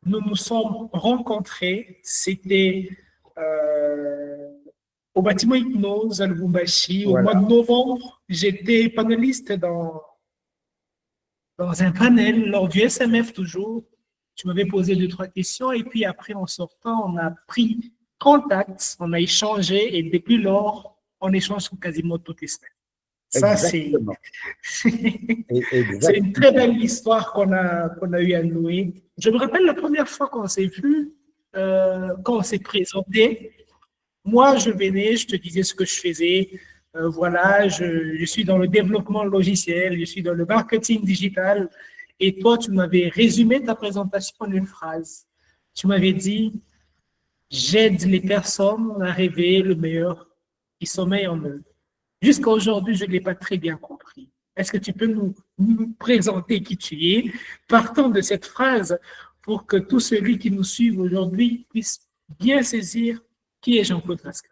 nous nous sommes rencontrés. C'était euh, au bâtiment Hypnose à Lubumbashi au mois de Voilà. novembre. J'étais panéliste dans un panel lors du SMF toujours. Tu m'avais posé deux, trois questions et puis après, en sortant, on a pris contact, on a échangé et depuis lors, on échange quasiment toutes les semaines. Ça, Exactement. c'est une très Exactement. belle histoire qu'on a eu à nouer. Je me rappelle la première fois qu'on s'est vu, quand on s'est présenté. Moi, je venais, je te disais ce que je faisais. Voilà, je suis dans le développement logiciel, je suis dans le marketing digital. Et toi, tu m'avais résumé ta présentation en une phrase. Tu m'avais dit, j'aide les personnes à rêver le meilleur qui sommeille en eux. Jusqu'à aujourd'hui, je ne l'ai pas très bien compris. Est-ce que tu peux nous présenter qui tu es, partant de cette phrase, pour que tout celui qui nous suit aujourd'hui puisse bien saisir qui est Jean-Claude Raskin?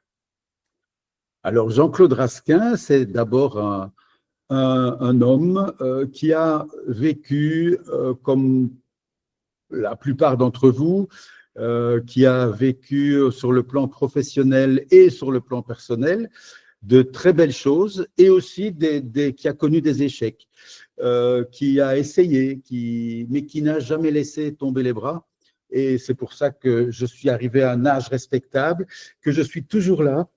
Alors, Jean-Claude Raskin, c'est d'abord un homme qui a vécu, comme la plupart d'entre vous, qui a vécu sur le plan professionnel et sur le plan personnel de très belles choses et aussi qui a connu des échecs, qui a essayé, mais qui n'a jamais laissé tomber les bras. Et c'est pour ça que je suis arrivé à un âge respectable, que je suis toujours là,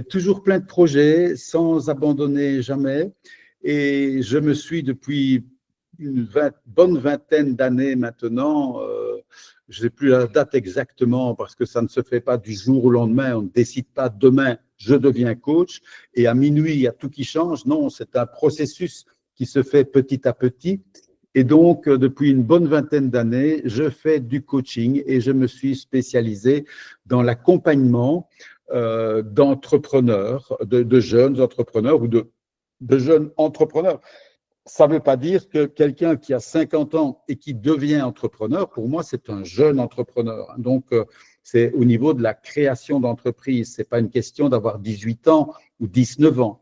toujours plein de projets, sans abandonner jamais. Et je me suis depuis une bonne vingtaine d'années maintenant, je ne sais plus la date exactement parce que ça ne se fait pas du jour au lendemain, on ne décide pas demain, je deviens coach et à minuit, il y a tout qui change. Non, c'est un processus qui se fait petit à petit. Et donc, depuis une bonne vingtaine d'années, je fais du coaching et je me suis spécialisé dans l'accompagnement d'entrepreneurs, de jeunes entrepreneurs ou de jeunes entrepreneurs. Ça ne veut pas dire que quelqu'un qui a 50 ans et qui devient entrepreneur, pour moi, c'est un jeune entrepreneur. Donc, c'est au niveau de la création d'entreprise. Ce n'est pas une question d'avoir 18 ans ou 19 ans.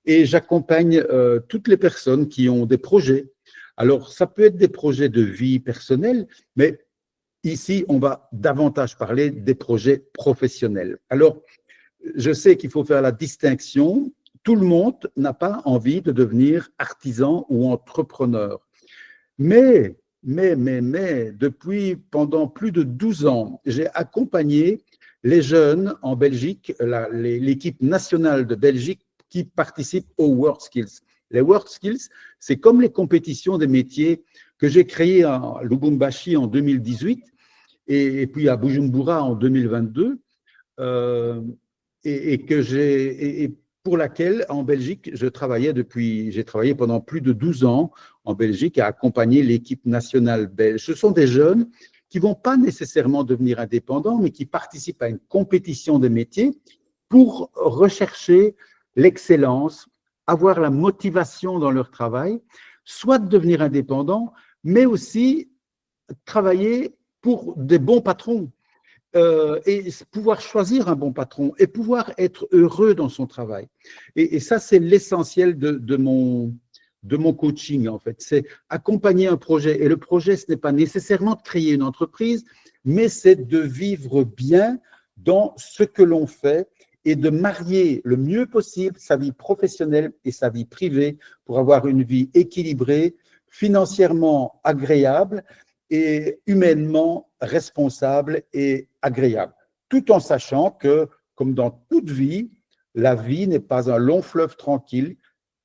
Et j'accompagne toutes les personnes qui ont des projets. Alors, ça peut être des projets de vie personnelle, mais ici, on va davantage parler des projets professionnels. Alors, je sais qu'il faut faire la distinction. Tout le monde n'a pas envie de devenir artisan ou entrepreneur. Mais, depuis pendant plus de 12 ans, j'ai accompagné les jeunes en Belgique, l'équipe nationale de Belgique qui participe aux World Skills. Les World Skills, c'est comme les compétitions des métiers que j'ai créées à Lubumbashi en 2018 et puis à Bujumbura en 2022. Et pour laquelle, en Belgique, j'ai travaillé pendant plus de 12 ans en Belgique à accompagner l'équipe nationale belge. Ce sont des jeunes qui ne vont pas nécessairement devenir indépendants, mais qui participent à une compétition des métiers pour rechercher l'excellence, avoir la motivation dans leur travail, soit de devenir indépendants, mais aussi travailler pour des bons patrons. Et pouvoir choisir un bon patron et pouvoir être heureux dans son travail. Et ça, c'est l'essentiel de mon coaching, en fait. C'est accompagner un projet. Et le projet, ce n'est pas nécessairement de créer une entreprise, mais c'est de vivre bien dans ce que l'on fait et de marier le mieux possible sa vie professionnelle et sa vie privée pour avoir une vie équilibrée, financièrement agréable et humainement responsable et agréable, tout en sachant que, comme dans toute vie, la vie n'est pas un long fleuve tranquille,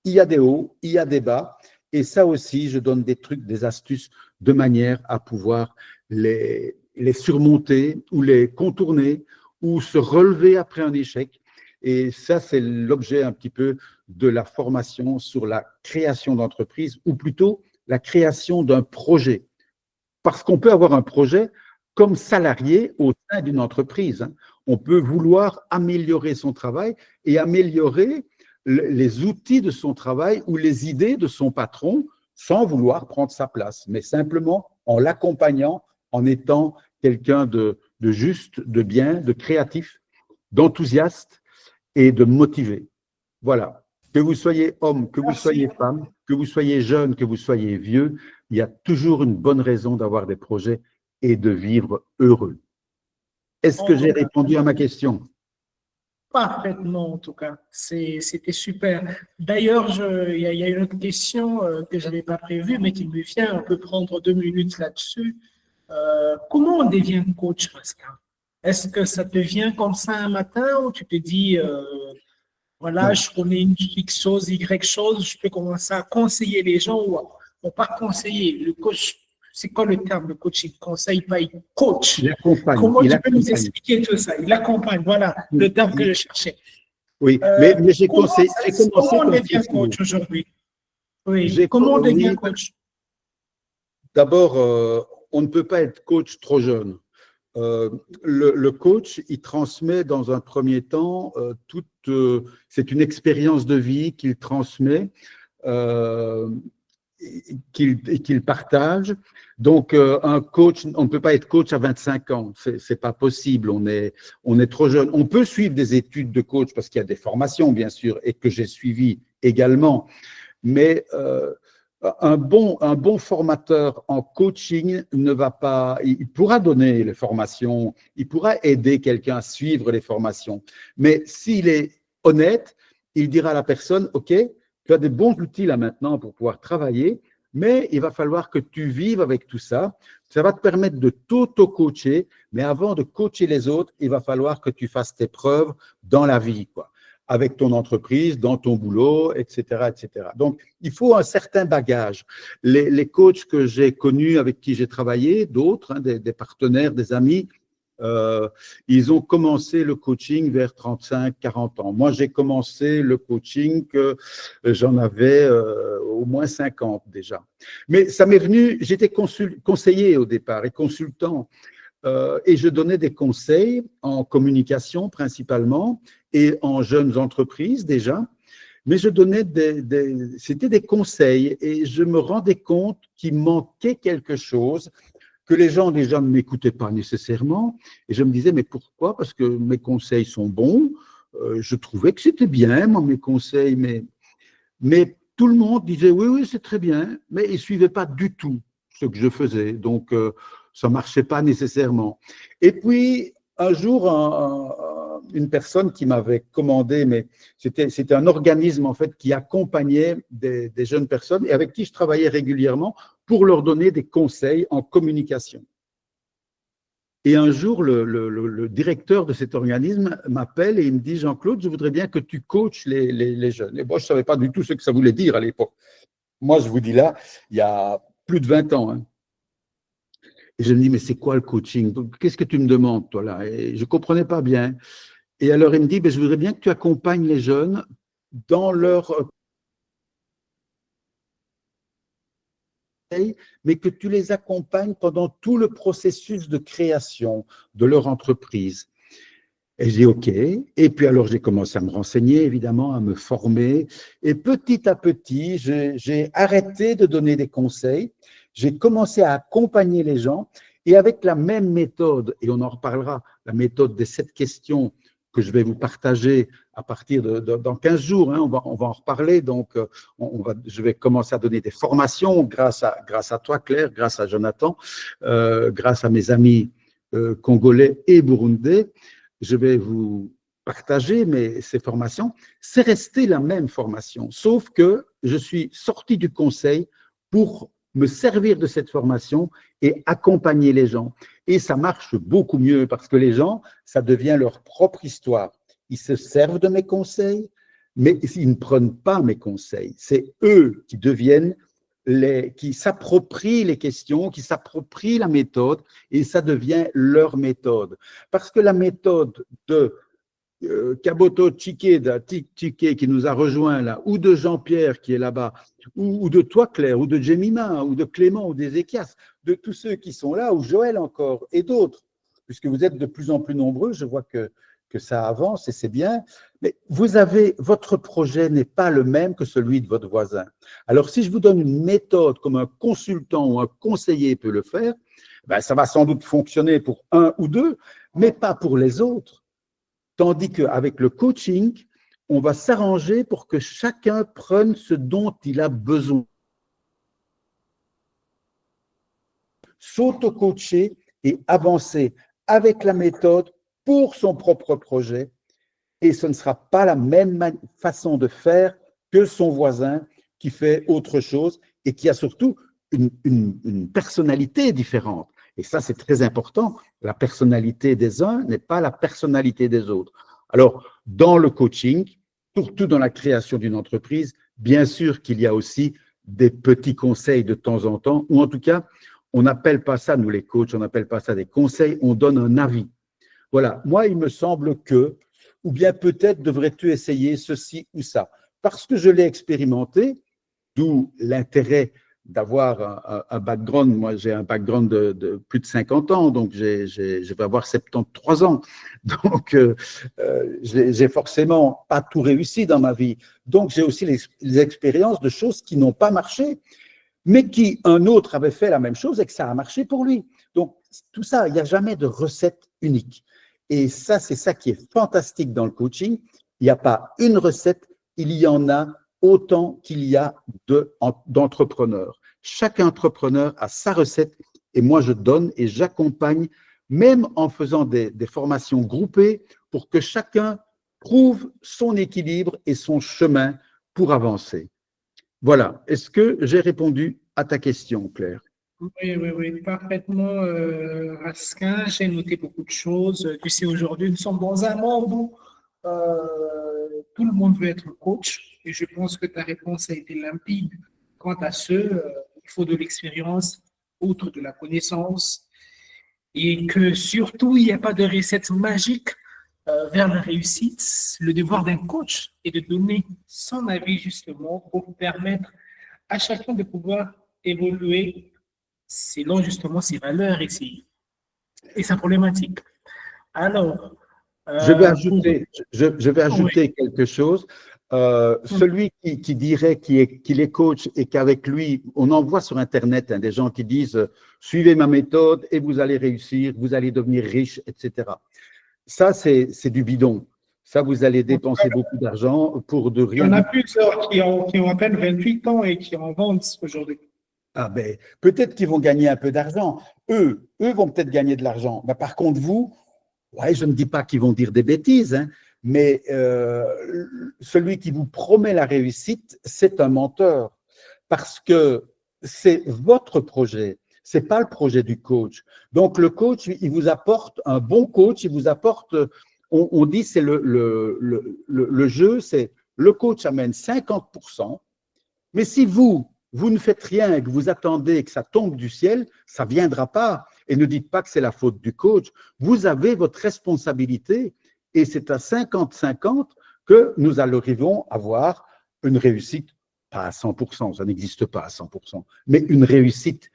il y a des hauts, il y a des bas, et ça aussi, je donne des trucs, des astuces de manière à pouvoir les surmonter ou les contourner ou se relever après un échec. Et ça, c'est l'objet un petit peu de la formation sur la création d'entreprise, ou plutôt la création d'un projet. Parce qu'on peut avoir un projet comme salarié au sein d'une entreprise. On peut vouloir améliorer son travail et améliorer les outils de son travail ou les idées de son patron sans vouloir prendre sa place, mais simplement en l'accompagnant, en étant quelqu'un de juste, de bien, de créatif, d'enthousiaste et de motivé. Voilà. Que vous soyez homme, que vous soyez Merci. femme, que vous soyez jeune, que vous soyez vieux, il y a toujours une bonne raison d'avoir des projets et de vivre heureux. Est-ce que j'ai répondu à ma question? Parfaitement, en tout cas. C'était super. D'ailleurs, il y a une autre question que je n'avais pas prévue, mais qui me vient. On peut prendre 2 minutes là-dessus. Comment on devient coach, Pascal? Est-ce que ça te vient comme ça un matin ou tu te dis, voilà, Non. je connais une X chose, Y chose, je peux commencer à conseiller les gens ou pas conseiller. Le coach, c'est quoi le terme de coach? Il conseille, pas il coach. Il accompagne. Comment tu peux nous expliquer tout ça? Il accompagne, voilà le terme que je cherchais. Oui, mais j'ai Comment commencé on comme devient ceci. coach aujourd'hui? Oui, comment on devient coach? D'abord, on ne peut pas être coach trop jeune. Le coach, il transmet dans un premier temps c'est une expérience de vie qu'il transmet, qu'il partage. Donc, un coach, on ne peut pas être coach à 25 ans, c'est pas possible, on est trop jeune. On peut suivre des études de coach parce qu'il y a des formations, bien sûr, et que j'ai suivies également, mais un bon formateur en coaching ne va pas, il pourra donner les formations, il pourra aider quelqu'un à suivre les formations, mais s'il est honnête, il dira à la personne, OK, tu as des bons outils là maintenant pour pouvoir travailler, mais il va falloir que tu vives avec tout ça. Ça va te permettre de t'auto-coacher, mais avant de coacher les autres, il va falloir que tu fasses tes preuves dans la vie, quoi, avec ton entreprise, dans ton boulot, etc., etc. Donc, il faut un certain bagage. Les coachs que j'ai connus, avec qui j'ai travaillé, d'autres, des partenaires, des amis, ils ont commencé le coaching vers 35, 40 ans. Moi, j'ai commencé le coaching que j'en avais au moins 50 déjà. Mais ça m'est venu, j'étais conseiller au départ et consultant. Et je donnais des conseils en communication principalement et en jeunes entreprises déjà, mais je donnais c'était des conseils et je me rendais compte qu'il manquait quelque chose, que les gens déjà ne m'écoutaient pas nécessairement et je me disais mais pourquoi? Parce que mes conseils sont bons, je trouvais que c'était bien, moi, mes conseils, mais tout le monde disait oui, oui, c'est très bien, mais ils ne suivaient pas du tout ce que je faisais. Donc, ça ne marchait pas nécessairement. Et puis, un jour, une personne qui m'avait commandé, mais c'était un organisme en fait qui accompagnait des jeunes personnes et avec qui je travaillais régulièrement pour leur donner des conseils en communication. Et un jour, le directeur de cet organisme m'appelle et il me dit, Jean-Claude, je voudrais bien que tu coaches les jeunes. Et moi, je ne savais pas du tout ce que ça voulait dire à l'époque. Moi, je vous dis là, il y a plus de 20 ans. Hein. Et je me dis, mais c'est quoi le coaching? Qu'est-ce que tu me demandes, toi, là? Et je ne comprenais pas bien. Et alors, il me dit, je voudrais bien que tu accompagnes les jeunes dans leur mais que tu les accompagnes pendant tout le processus de création de leur entreprise. Et j'ai dit OK. Et puis alors, j'ai commencé à me renseigner, évidemment, à me former. Et petit à petit, j'ai arrêté de donner des conseils. J'ai commencé à accompagner les gens. Et avec la même méthode, et on en reparlera, la méthode des 7 questions que je vais vous partager à partir dans 15 jours, hein, on va en reparler. Donc, je vais commencer à donner des formations grâce à toi, Claire, grâce à Jonathan, grâce à mes amis congolais et burundais. Je vais vous partager ces formations. C'est resté la même formation, sauf que je suis sorti du conseil pour me servir de cette formation et accompagner les gens. Et ça marche beaucoup mieux parce que les gens, ça devient leur propre histoire. Ils se servent de mes conseils, mais ils ne prennent pas mes conseils. C'est eux qui deviennent qui s'approprient les questions, qui s'approprient la méthode, et ça devient leur méthode. Parce que la méthode de Kaboto Chikeda, qui nous a rejoints là, ou de Jean-Pierre qui est là-bas, ou de toi Claire, ou de Jemima, ou de Clément, ou d'Ézéchias, de tous ceux qui sont là, ou Joël encore, et d'autres, puisque vous êtes de plus en plus nombreux, je vois que ça avance et c'est bien, mais votre projet n'est pas le même que celui de votre voisin. Alors, si je vous donne une méthode comme un consultant ou un conseiller peut le faire, ben, ça va sans doute fonctionner pour un ou deux, mais pas pour les autres. Tandis qu'avec le coaching, on va s'arranger pour que chacun prenne ce dont il a besoin. S'auto-coacher et avancer avec la méthode pour son propre projet. Et ce ne sera pas la même façon de faire que son voisin qui fait autre chose et qui a surtout une personnalité différente. Et ça, c'est très important. La personnalité des uns n'est pas la personnalité des autres. Alors, dans le coaching, surtout dans la création d'une entreprise, bien sûr qu'il y a aussi des petits conseils de temps en temps, ou en tout cas, on n'appelle pas ça, nous les coachs, on n'appelle pas ça des conseils, on donne un avis. Voilà, moi, il me semble que, ou bien peut-être devrais-tu essayer ceci ou ça, parce que je l'ai expérimenté, d'où l'intérêt d'avoir un background. Moi, j'ai un background de plus de 50 ans, donc je vais avoir 73 ans. Donc, j'ai forcément pas tout réussi dans ma vie. Donc, j'ai aussi les expériences de choses qui n'ont pas marché, mais qui un autre avait fait la même chose et que ça a marché pour lui. Donc, tout ça, il n'y a jamais de recette unique. Et ça, c'est ça qui est fantastique dans le coaching. Il n'y a pas une recette, il y en a autant qu'il y a d'entrepreneurs. Chaque entrepreneur a sa recette et moi, je donne et j'accompagne, même en faisant des formations groupées pour que chacun trouve son équilibre et son chemin pour avancer. Voilà. Est-ce que j'ai répondu à ta question, Claire? Oui, parfaitement, Raskin. J'ai noté beaucoup de choses. Tu sais, aujourd'hui, nous sommes dans un monde où tout le monde veut être coach et je pense que ta réponse a été limpide. Quant à ce, il faut de l'expérience, outre de la connaissance, et que surtout, il n'y a pas de recette magique vers la réussite. Le devoir d'un coach est de donner son avis justement pour permettre à chacun de pouvoir évoluer selon justement ses valeurs et sa problématique. Alors, Je vais pour... ajouter Oui. quelque chose. Celui qui dirait qu'il est coach et qu'avec lui, on en voit sur Internet des gens qui disent « suivez ma méthode et vous allez réussir, vous allez devenir riche, etc. » Ça, c'est du bidon. Ça, vous allez dépenser beaucoup d'argent pour de Il y rien en a du tout. plusieurs qui ont à peine 28 ans et qui en vendent aujourd'hui. Ah ben, peut-être qu'ils vont gagner un peu d'argent. Eux vont peut-être gagner de l'argent. Mais par contre, vous, ouais, je ne dis pas qu'ils vont dire des bêtises, hein, mais celui qui vous promet la réussite, c'est un menteur. Parce que c'est votre projet, ce n'est pas le projet du coach. Donc, le coach, il vous apporte, un bon coach, il vous apporte, on dit, c'est le jeu, c'est le coach amène 50%, mais si vous ne faites rien et que vous attendez que ça tombe du ciel, ça ne viendra pas. Et ne dites pas que c'est la faute du coach. Vous avez votre responsabilité et c'est à 50-50 que nous arrivons à avoir une réussite, pas à 100%, ça n'existe pas à 100%, mais une réussite.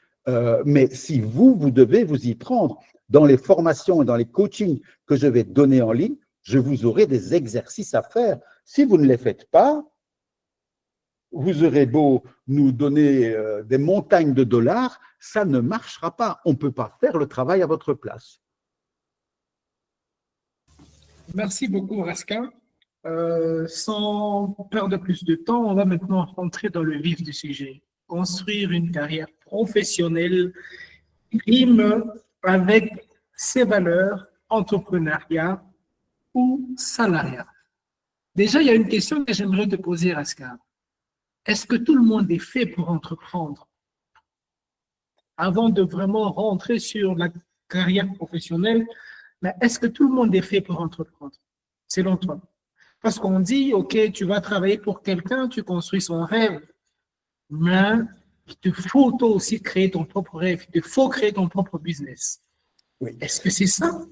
Mais si vous devez vous y prendre, dans les formations et dans les coachings que je vais donner en ligne, je vous aurai des exercices à faire. Si vous ne les faites pas, vous aurez beau nous donner des montagnes de dollars, ça ne marchera pas. On ne peut pas faire le travail à votre place. Merci beaucoup, Raskin. Sans perdre plus de temps, on va maintenant rentrer dans le vif du sujet. Construire une carrière professionnelle rime avec ses valeurs, entrepreneuriat ou salariat. Déjà, il y a une question que j'aimerais te poser, Raskin. Est-ce que tout le monde est fait pour entreprendre? Avant de vraiment rentrer sur la carrière professionnelle, mais est-ce que tout le monde est fait pour entreprendre, selon toi? Parce qu'on dit, OK, tu vas travailler pour quelqu'un, tu construis son rêve, mais il te faut toi aussi créer ton propre rêve, il te faut créer ton propre business. Oui. Est-ce que c'est ça?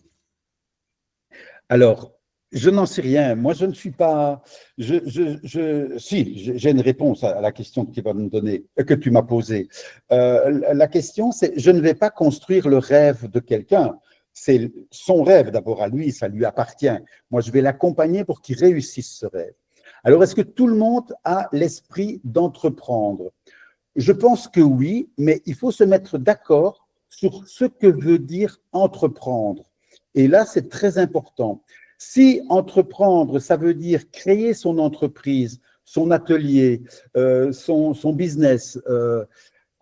Alors, je n'en sais rien. Moi, je ne suis pas. Si, j'ai une réponse à la question que tu vas me donner, que tu m'as posée. La question, c'est je ne vais pas construire le rêve de quelqu'un. C'est son rêve d'abord à lui, ça lui appartient. Moi, je vais l'accompagner pour qu'il réussisse ce rêve. Alors, est-ce que tout le monde a l'esprit d'entreprendre? Je pense que oui, mais il faut se mettre d'accord sur ce que veut dire entreprendre. Et là, c'est très important. Si entreprendre, ça veut dire créer son entreprise, son atelier, son business,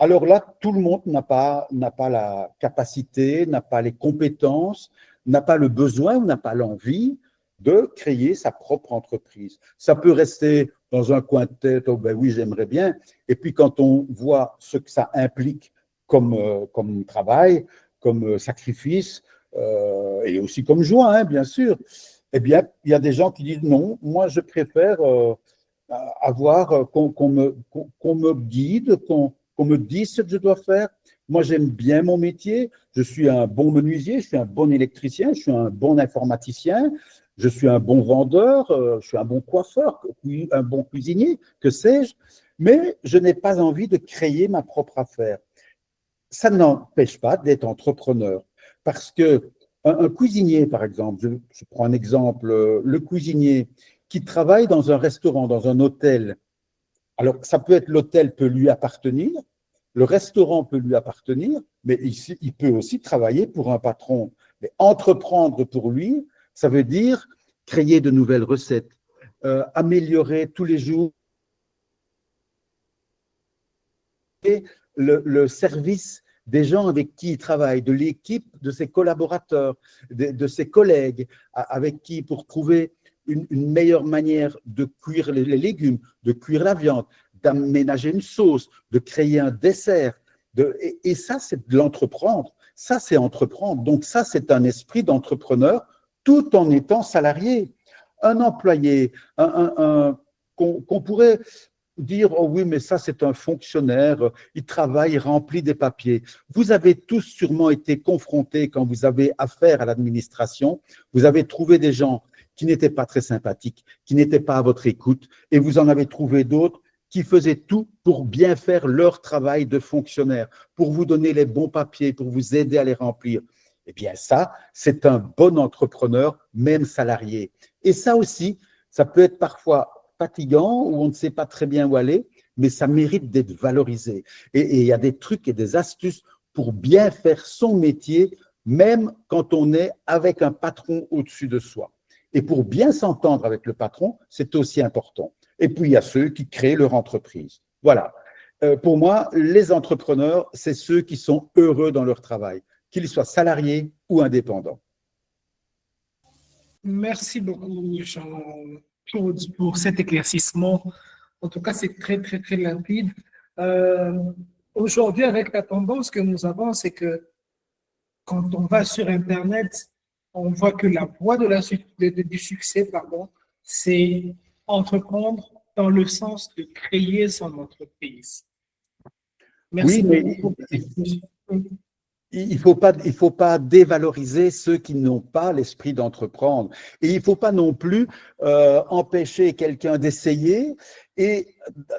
alors là, tout le monde n'a pas la capacité, n'a pas les compétences, n'a pas le besoin ou n'a pas l'envie de créer sa propre entreprise. Ça peut rester dans un coin de tête, oh ben oui, j'aimerais bien. Et puis quand on voit ce que ça implique comme travail, comme sacrifice, et aussi comme joie, hein, bien sûr, eh bien, il y a des gens qui disent non, moi je préfère avoir qu'on me guide, qu'on me dise ce que je dois faire. Moi, j'aime bien mon métier. Je suis un bon menuisier, je suis un bon électricien, je suis un bon informaticien, je suis un bon vendeur, je suis un bon coiffeur, un bon cuisinier, que sais-je. Mais je n'ai pas envie de créer ma propre affaire. Ça n'empêche pas d'être entrepreneur. Parce que un cuisinier, par exemple, je prends un exemple, le cuisinier qui travaille dans un restaurant, dans un hôtel, alors ça peut être l'hôtel peut lui appartenir, le restaurant peut lui appartenir, mais il peut aussi travailler pour un patron. Mais entreprendre pour lui, ça veut dire créer de nouvelles recettes, améliorer tous les jours le service des gens avec qui il travaille, de l'équipe, de ses collaborateurs, de ses collègues, avec qui pour trouver une meilleure manière de cuire les légumes, de cuire la viande, d'aménager une sauce, de créer un dessert. Et ça, c'est de l'entreprendre. Ça, c'est entreprendre. Donc ça, c'est un esprit d'entrepreneur tout en étant salarié. Un employé, qu'on pourrait dire « oh oui, mais ça, c'est un fonctionnaire, il travaille, il remplit des papiers ». Vous avez tous sûrement été confrontés quand vous avez affaire à l'administration, vous avez trouvé des gens qui n'étaient pas très sympathiques, qui n'étaient pas à votre écoute, et vous en avez trouvé d'autres qui faisaient tout pour bien faire leur travail de fonctionnaire, pour vous donner les bons papiers, pour vous aider à les remplir. Eh bien ça, c'est un bon entrepreneur, même salarié. Et ça aussi, ça peut être parfois fatigant, où on ne sait pas très bien où aller, mais ça mérite d'être valorisé. Et il y a des trucs et des astuces pour bien faire son métier, même quand on est avec un patron au-dessus de soi. Et pour bien s'entendre avec le patron, c'est aussi important. Et puis, il y a ceux qui créent leur entreprise. Voilà. Pour moi, les entrepreneurs, c'est ceux qui sont heureux dans leur travail, qu'ils soient salariés ou indépendants. Merci beaucoup, Jean-Claude, pour cet éclaircissement. En tout cas, c'est très, très, très limpide. Aujourd'hui, avec la tendance que nous avons, c'est que quand on va sur Internet, on voit que la voie du succès, c'est entreprendre dans le sens de créer son entreprise. Merci beaucoup. Il faut pas dévaloriser ceux qui n'ont pas l'esprit d'entreprendre. Et il ne faut pas non plus empêcher quelqu'un d'essayer. Et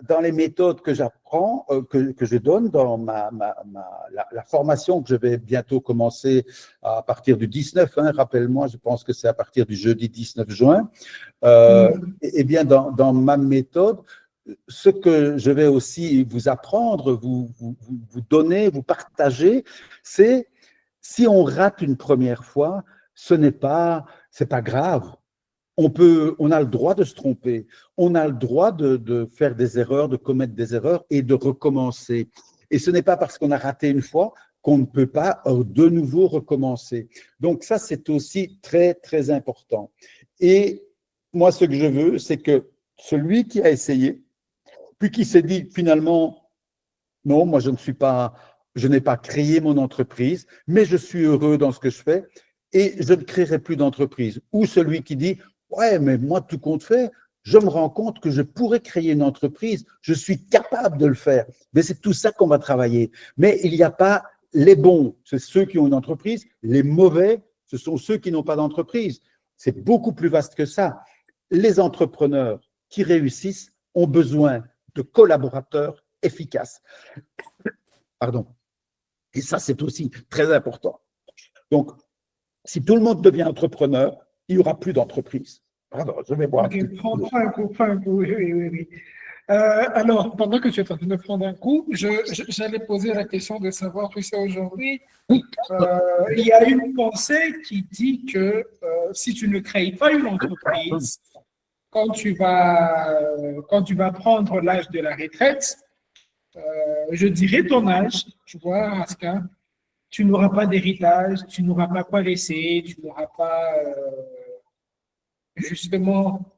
dans les méthodes que j'apprends, que je donne dans la formation que je vais bientôt commencer à partir du 19, hein, rappelle-moi, je pense que c'est à partir du jeudi 19 juin, et bien dans ma méthode, ce que je vais aussi vous apprendre, vous donner, vous partager, c'est si on rate une première fois, c'est pas grave. On a le droit de se tromper, on a le droit de faire des erreurs, de commettre des erreurs et de recommencer. Et ce n'est pas parce qu'on a raté une fois qu'on ne peut pas de nouveau recommencer. Donc ça, c'est aussi très, très important. Et moi, ce que je veux, c'est que celui qui a essayé, puis qui s'est dit finalement, non, moi je n'ai pas créé mon entreprise, mais je suis heureux dans ce que je fais et je ne créerai plus d'entreprise. Ou celui qui dit, ouais, mais moi tout compte fait, je me rends compte que je pourrais créer une entreprise, je suis capable de le faire. Mais c'est tout ça qu'on va travailler. Mais il n'y a pas les bons, c'est ceux qui ont une entreprise, les mauvais, ce sont ceux qui n'ont pas d'entreprise. C'est beaucoup plus vaste que ça. Les entrepreneurs qui réussissent ont besoin de collaborateurs efficaces. Pardon. Et ça, c'est aussi très important. Donc, si tout le monde devient entrepreneur, il n'y aura plus d'entreprise. Pardon, je vais boire. Okay, prends un coup, oui. Alors, pendant que tu es en train de prendre un coup, j'allais poser la question de savoir, tu sais, aujourd'hui, il y a une pensée qui dit que si tu ne crées pas une entreprise, quand tu vas prendre l'âge de la retraite, je dirais ton âge, tu vois, Aska, tu n'auras pas d'héritage, tu n'auras pas quoi laisser, tu n'auras pas justement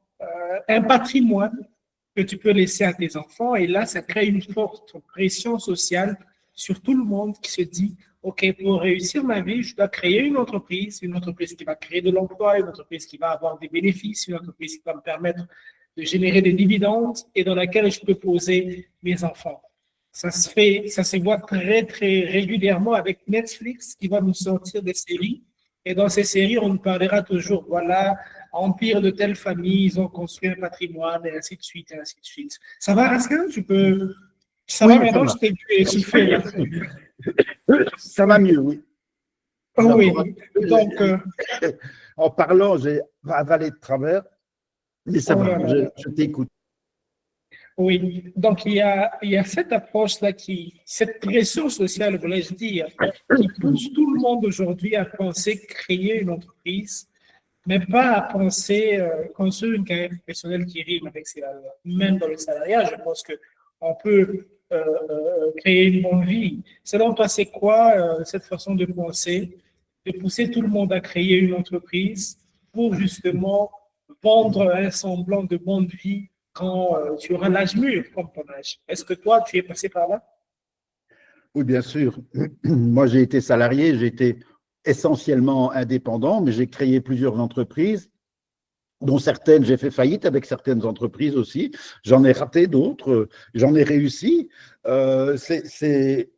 un patrimoine que tu peux laisser à tes enfants. Et là, ça crée une forte pression sociale sur tout le monde qui se dit, OK, pour réussir ma vie, je dois créer une entreprise qui va créer de l'emploi, une entreprise qui va avoir des bénéfices, une entreprise qui va me permettre de générer des dividendes et dans laquelle je peux poser mes enfants. Ça se voit très, très régulièrement avec Netflix qui va nous sortir des séries. Et dans ces séries, on nous parlera toujours, voilà, empire de telle famille, ils ont construit un patrimoine, et ainsi de suite, et ainsi de suite. Ça va, Raskin? Ça Oui, va maintenant, je t'ai vu essoufflé là. Ça va mieux, oui. Oh, oui, donc, en parlant, j'ai avalé de travers, mais ça va, je t'écoute. Oui, donc il y a cette approche-là cette pression sociale, voulais-je dire, qui pousse tout le monde aujourd'hui à penser créer une entreprise, mais pas à penser construire une carrière professionnelle qui rime avec ses valeurs. Même dans le salariat, je pense qu'on peut créer une bonne vie. Selon toi, c'est quoi cette façon de penser, de pousser tout le monde à créer une entreprise pour justement vendre un semblant de bonne vie quand tu auras l'âge mûr, comme ton âge. Est-ce que toi, tu es passé par là? Oui, bien sûr. Moi, j'ai été salarié, j'ai été essentiellement indépendant, mais j'ai créé plusieurs entreprises, dont certaines, j'ai fait faillite avec certaines entreprises aussi. J'en ai raté d'autres, j'en ai réussi. Mais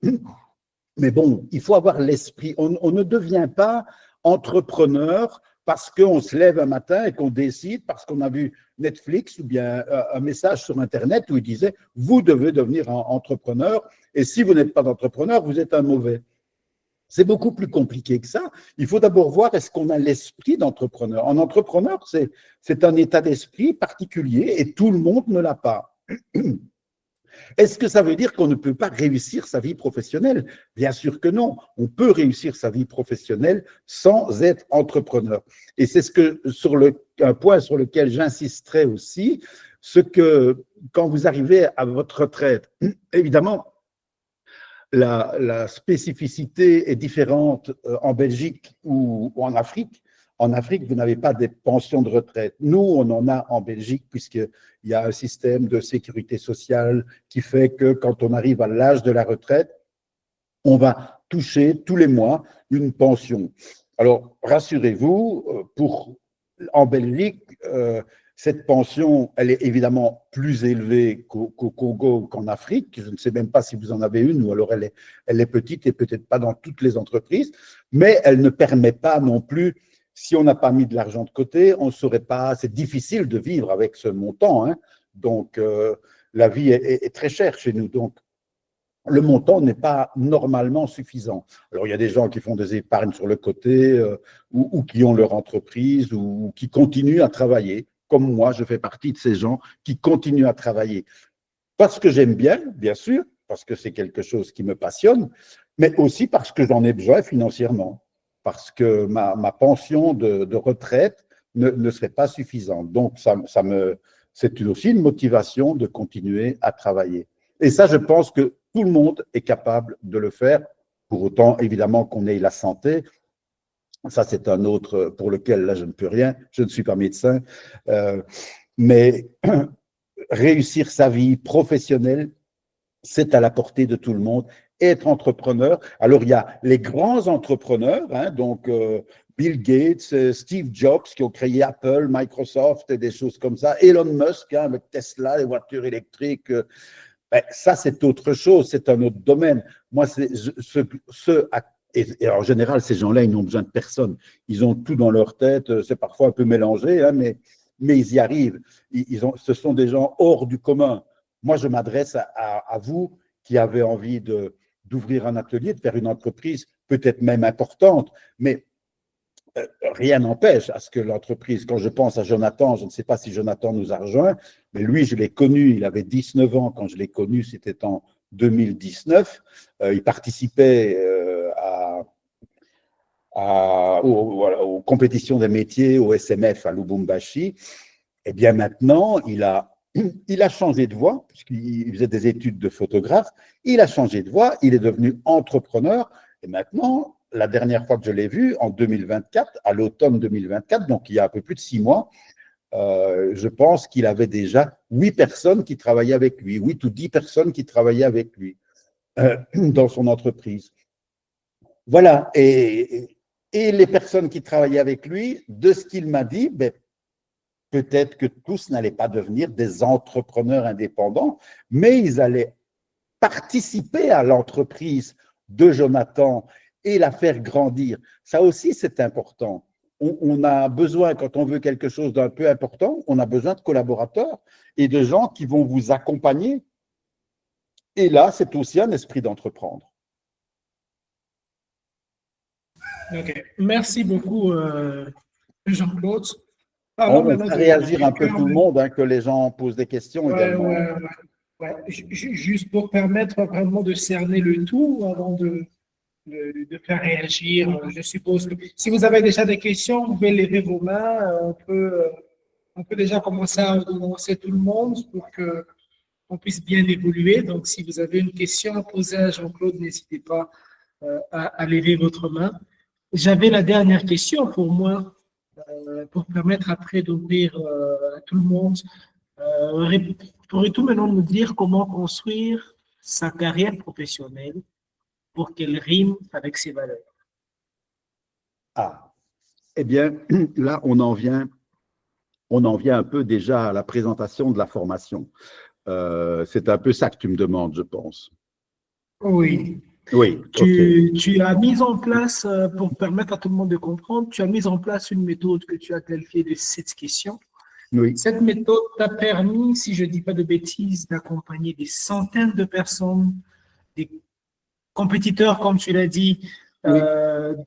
bon, il faut avoir l'esprit. On ne devient pas entrepreneur parce qu'on se lève un matin et qu'on décide, parce qu'on a vu Netflix ou bien un message sur Internet où il disait « Vous devez devenir entrepreneur et si vous n'êtes pas d'entrepreneur, vous êtes un mauvais ». C'est beaucoup plus compliqué que ça. Il faut d'abord voir est-ce qu'on a l'esprit d'entrepreneur. En entrepreneur, c'est un état d'esprit particulier et tout le monde ne l'a pas. Est-ce que ça veut dire qu'on ne peut pas réussir sa vie professionnelle? Bien sûr que non. On peut réussir sa vie professionnelle sans être entrepreneur. Et c'est un point sur lequel j'insisterai aussi, ce que quand vous arrivez à votre retraite, évidemment, la spécificité est différente en Belgique ou en Afrique. En Afrique, vous n'avez pas des pensions de retraite. Nous, on en a en Belgique, puisqu'il y a un système de sécurité sociale qui fait que quand on arrive à l'âge de la retraite, on va toucher tous les mois une pension. Alors, rassurez-vous, en Belgique, cette pension, elle est évidemment plus élevée qu'au Congo, qu'en Afrique. Je ne sais même pas si vous en avez une, ou alors elle est petite et peut-être pas dans toutes les entreprises, mais elle ne permet pas non plus. Si on n'a pas mis de l'argent de côté, on ne saurait pas. C'est difficile de vivre avec ce montant, hein. Donc, la vie est très chère chez nous. Donc, le montant n'est pas normalement suffisant. Alors, il y a des gens qui font des épargnes sur le côté ou qui ont leur entreprise ou qui continuent à travailler. Comme moi, je fais partie de ces gens qui continuent à travailler. Parce que j'aime bien sûr, parce que c'est quelque chose qui me passionne, mais aussi parce que j'en ai besoin financièrement. Parce que ma pension de retraite ne serait pas suffisante. Donc, c'est aussi une motivation de continuer à travailler. Et ça, je pense que tout le monde est capable de le faire, pour autant, évidemment, qu'on ait la santé. Ça, c'est un autre pour lequel, là, je ne peux rien. Je ne suis pas médecin. Mais réussir sa vie professionnelle, c'est à la portée de tout le monde. Être entrepreneur. Alors, il y a les grands entrepreneurs, hein, donc Bill Gates, Steve Jobs, qui ont créé Apple, Microsoft et des choses comme ça. Elon Musk, hein, avec Tesla, les voitures électriques. Ben, ça, c'est autre chose, c'est un autre domaine. Moi, et en général, ces gens-là, ils n'ont besoin de personne. Ils ont tout dans leur tête. C'est parfois un peu mélangé, hein, mais ils y arrivent. Ce sont des gens hors du commun. Moi, je m'adresse à vous qui avez envie d'ouvrir un atelier, de faire une entreprise, peut-être même importante, mais rien n'empêche à ce que l'entreprise, quand je pense à Jonathan, je ne sais pas si Jonathan nous a rejoint, mais lui, je l'ai connu, il avait 19 ans quand je l'ai connu, c'était en 2019. Il participait aux compétitions des métiers, au SMF à Lubumbashi. Et bien maintenant, il a il a changé de voie, puisqu'il faisait des études de photographe, il a changé de voie, il est devenu entrepreneur, et maintenant, la dernière fois que je l'ai vu, en 2024, à l'automne 2024, donc il y a un peu plus de 6 mois, je pense qu'il avait déjà 8 personnes qui travaillaient avec lui, 8 ou 10 personnes qui travaillaient avec lui dans son entreprise. Voilà, et les personnes qui travaillaient avec lui, de ce qu'il m'a dit, ben, peut-être que tous n'allaient pas devenir des entrepreneurs indépendants, mais ils allaient participer à l'entreprise de Jonathan et la faire grandir. Ça aussi, c'est important. On a besoin, quand on veut quelque chose d'un peu important, on a besoin de collaborateurs et de gens qui vont vous accompagner. Et là, c'est aussi un esprit d'entreprendre. Ok. Merci beaucoup, Jean-Claude. On va réagir un peu tout le monde, hein, que les gens posent des questions également. Ouais. Juste pour permettre vraiment de cerner le tout avant de faire réagir. Je suppose que si vous avez déjà des questions, vous pouvez lever vos mains. On peut déjà commencer à lancer tout le monde pour qu'on puisse bien évoluer. Donc, si vous avez une question à poser à Jean-Claude, n'hésitez pas à lever votre main. J'avais la dernière question pour moi, pour permettre après d'ouvrir à tout le monde. Pourrais-tu maintenant nous dire comment construire sa carrière professionnelle pour qu'elle rime avec ses valeurs? Ah, eh bien, là, on en vient un peu déjà à la présentation de la formation. C'est un peu ça que tu me demandes, je pense. Oui. Oui, Tu as mis en place, pour permettre à tout le monde de comprendre, tu as mis en place une méthode que tu as qualifiée de 7 questions. Oui. Cette méthode t'a permis, si je ne dis pas de bêtises, d'accompagner des centaines de personnes, des compétiteurs, comme tu l'as dit, Oui.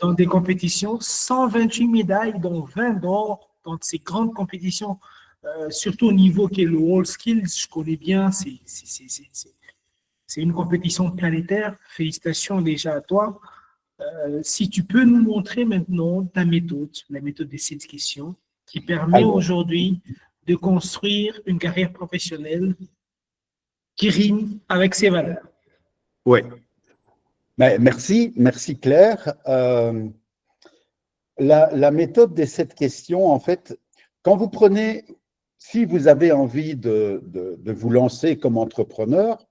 dans des compétitions, 128 médailles, dont 20 d'or, dans ces grandes compétitions, surtout au niveau qui est le WorldSkills, je connais bien, c'est une compétition planétaire. Félicitations déjà à toi. Si tu peux nous montrer maintenant ta méthode, la méthode des 7 questions, qui permet aujourd'hui de construire une carrière professionnelle qui rime avec ses valeurs. Oui. Mais merci Claire. La méthode des 7 questions, en fait, quand vous prenez, si vous avez envie de vous lancer comme entrepreneur,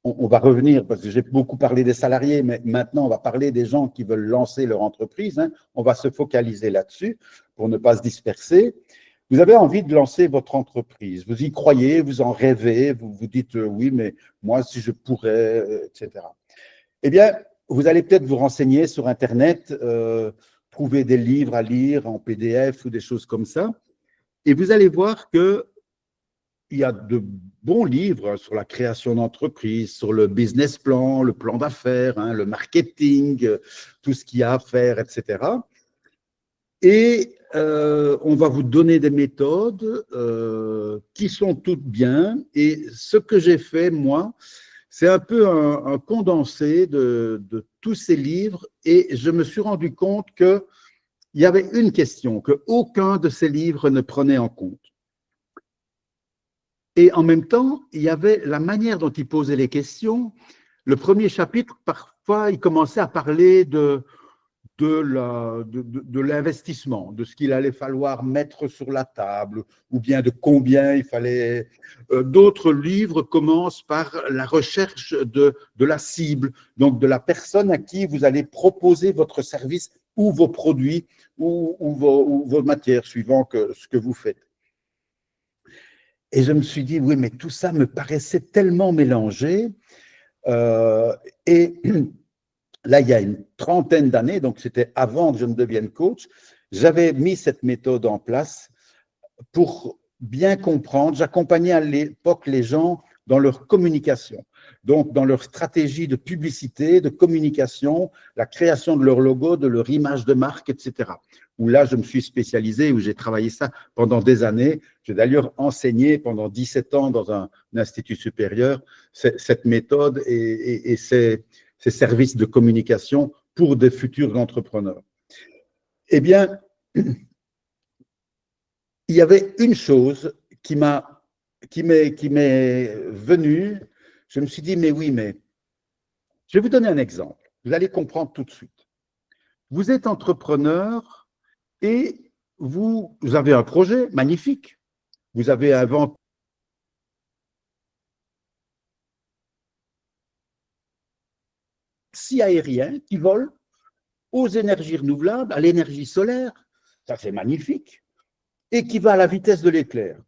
on va revenir, parce que j'ai beaucoup parlé des salariés, mais maintenant on va parler des gens qui veulent lancer leur entreprise. Hein. On va se focaliser là-dessus pour ne pas se disperser. Vous avez envie de lancer votre entreprise, vous y croyez, vous en rêvez, vous vous dites oui, mais moi si je pourrais, etc. Eh bien, vous allez peut-être vous renseigner sur Internet, trouver des livres à lire en PDF ou des choses comme ça, et vous allez voir que il y a de bons livres sur la création d'entreprise, sur le business plan, le plan d'affaires, hein, le marketing, tout ce qu'il y a à faire, etc. Et on va vous donner des méthodes qui sont toutes bien. Et ce que j'ai fait, moi, c'est un peu un condensé de tous ces livres. Et je me suis rendu compte qu'il y avait une question qu'aucun de ces livres ne prenait en compte. Et en même temps, il y avait la manière dont il posait les questions. Le premier chapitre, parfois, il commençait à parler de l'investissement, de ce qu'il allait falloir mettre sur la table, ou bien de combien il fallait. D'autres livres commencent par la recherche de la cible, donc de la personne à qui vous allez proposer votre service ou vos produits ou vos matières, suivant ce que vous faites. Et je me suis dit, oui, mais tout ça me paraissait tellement mélangé. Et là, il y a une trentaine d'années, donc c'était avant que je ne devienne coach, j'avais mis cette méthode en place pour bien comprendre. J'accompagnais à l'époque les gens dans leur communication, donc dans leur stratégie de publicité, de communication, la création de leur logo, de leur image de marque, etc. Où là, je me suis spécialisé, où j'ai travaillé ça pendant des années. J'ai d'ailleurs enseigné pendant 17 ans dans un institut supérieur cette méthode et ces services de communication pour des futurs entrepreneurs. Eh bien, il y avait une chose qui m'a m'est venu, je me suis dit, mais oui, mais je vais vous donner un exemple. Vous allez comprendre tout de suite. Vous êtes entrepreneur et vous avez un projet magnifique. Vous avez inventé taxi aérien qui vole aux énergies renouvelables, à l'énergie solaire. Ça, c'est magnifique. Et qui va à la vitesse de l'éclair.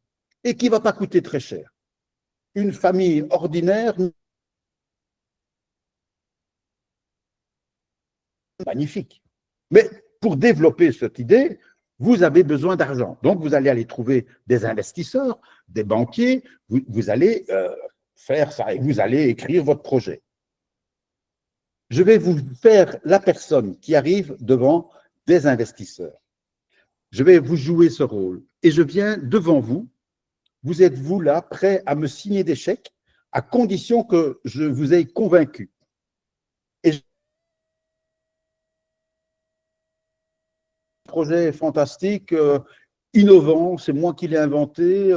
Et qui ne va pas coûter très cher. Une famille ordinaire, magnifique. Mais pour développer cette idée, vous avez besoin d'argent. Donc, vous allez aller trouver des investisseurs, des banquiers, vous allez faire ça et vous allez écrire votre projet. Je vais vous faire la personne qui arrive devant des investisseurs. Je vais vous jouer ce rôle et je viens devant vous. Vous êtes, vous, là, prêt à me signer des chèques à condition que je vous ai convaincu. Et projet est fantastique, innovant, c'est moi qui l'ai inventé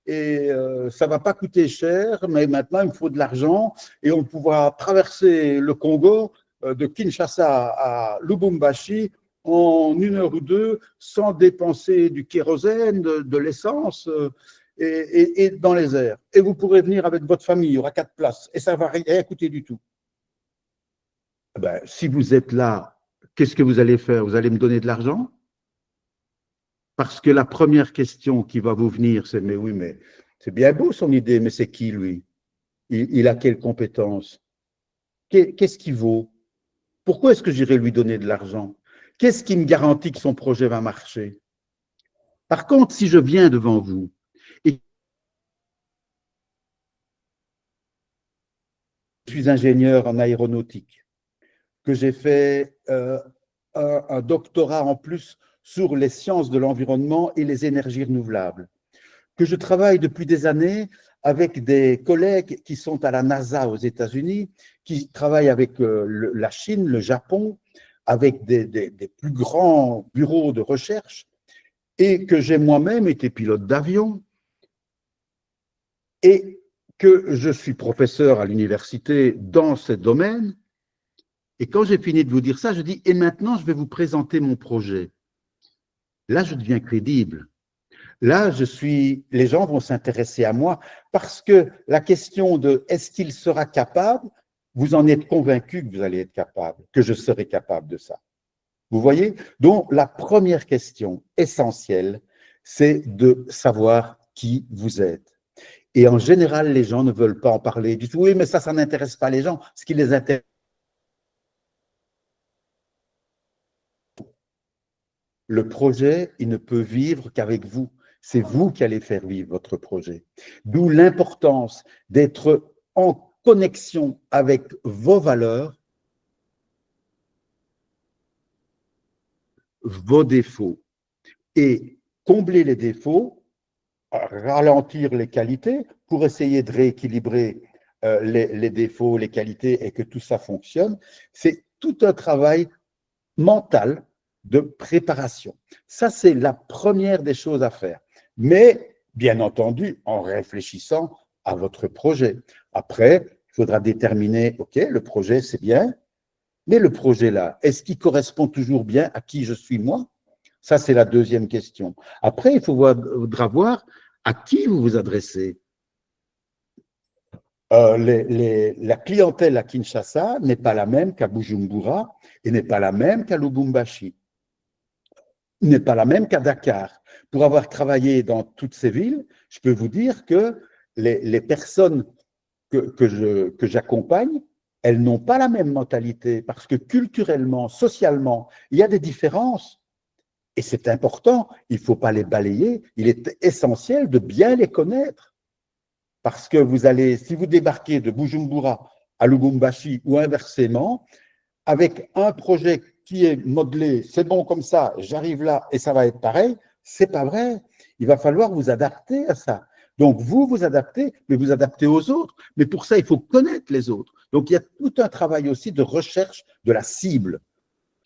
et ça ne va pas coûter cher, mais maintenant il me faut de l'argent et on pourra traverser le Congo de Kinshasa à Lubumbashi en 1 heure ou 2 sans dépenser du kérosène, de l'essence et dans les airs. Et vous pourrez venir avec votre famille, il y aura 4 places et ça ne va rien coûter du tout. Ben, si vous êtes là, qu'est-ce que vous allez faire? Vous allez me donner de l'argent? Parce que la première question qui va vous venir, c'est « mais oui, mais c'est bien beau son idée, mais c'est qui lui? Il a quelles compétences? Qu'est-ce qu'il vaut? Pourquoi est-ce que j'irai lui donner de l'argent? Qu'est-ce qui me garantit que son projet va marcher? » Par contre, si je viens devant vous et je suis ingénieur en aéronautique, que j'ai fait un doctorat en plus sur les sciences de l'environnement et les énergies renouvelables, que je travaille depuis des années avec des collègues qui sont à la NASA aux États-Unis, qui travaillent avec la Chine, le Japon, avec des plus grands bureaux de recherche, et que j'ai moi-même été pilote d'avion, et que je suis professeur à l'université dans ce domaine. Et quand j'ai fini de vous dire ça, je dis, et maintenant, je vais vous présenter mon projet. Là, je deviens crédible. Là, les gens vont s'intéresser à moi parce que la question de est-ce qu'il sera capable, vous en êtes convaincu que vous allez être capable, que je serai capable de ça. Vous voyez? Donc, la première question essentielle, c'est de savoir qui vous êtes. Et en général, les gens ne veulent pas en parler. Ils disent, oui, mais ça n'intéresse pas les gens. Ce qui les intéresse, le projet, il ne peut vivre qu'avec vous. C'est vous qui allez faire vivre votre projet. D'où l'importance d'être en connexion avec vos valeurs, vos défauts. Et combler les défauts, ralentir les qualités pour essayer de rééquilibrer les défauts, les qualités et que tout ça fonctionne. C'est tout un travail mental de préparation. Ça, c'est la première des choses à faire. Mais, bien entendu, en réfléchissant à votre projet. Après, il faudra déterminer, OK, le projet, c'est bien, mais le projet-là, est-ce qu'il correspond toujours bien à qui je suis moi? Ça, c'est la deuxième question. Après, il faudra voir à qui vous vous adressez. La clientèle à Kinshasa n'est pas la même qu'à Bujumbura et n'est pas la même qu'à Lubumbashi, n'est pas la même qu'à Dakar. Pour avoir travaillé dans toutes ces villes, je peux vous dire que les personnes que j'accompagne, elles n'ont pas la même mentalité parce que culturellement, socialement, il y a des différences. Et c'est important, il ne faut pas les balayer, il est essentiel de bien les connaître. Parce que si vous débarquez de Bujumbura à Lubumbashi ou inversement, avec un projet qui est modelé, c'est bon comme ça, j'arrive là et ça va être pareil, c'est pas vrai. Il va falloir vous adapter à ça. Donc vous adaptez, mais vous adaptez aux autres. Mais pour ça, il faut connaître les autres. Donc il y a tout un travail aussi de recherche de la cible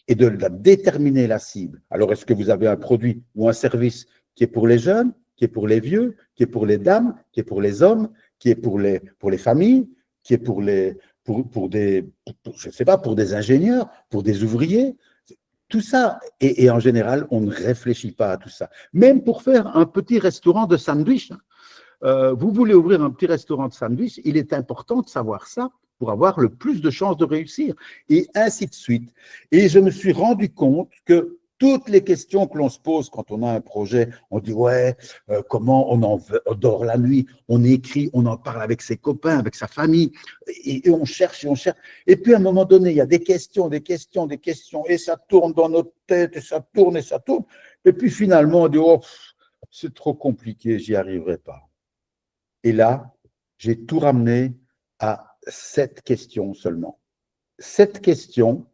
et de déterminer la cible. Alors est-ce que vous avez un produit ou un service qui est pour les jeunes, qui est pour les vieux, qui est pour les dames, qui est pour les hommes, qui est pour les familles, qui est pour je sais pas, pour des ingénieurs, pour des ouvriers. Tout ça, et en général, on ne réfléchit pas à tout ça. Même pour faire un petit restaurant de sandwich, vous voulez ouvrir un petit restaurant de sandwich, il est important de savoir ça pour avoir le plus de chances de réussir, et ainsi de suite. Et je me suis rendu compte que toutes les questions que l'on se pose quand on a un projet, on dit ouais, comment on dort la nuit, on écrit, on en parle avec ses copains, avec sa famille, et on cherche et on cherche. Et puis à un moment donné, il y a des questions, et ça tourne dans notre tête, et ça tourne, et ça tourne. Et puis finalement, on dit oh, c'est trop compliqué, j'y arriverai pas. Et là, j'ai tout ramené à 7 questions seulement. 7 questions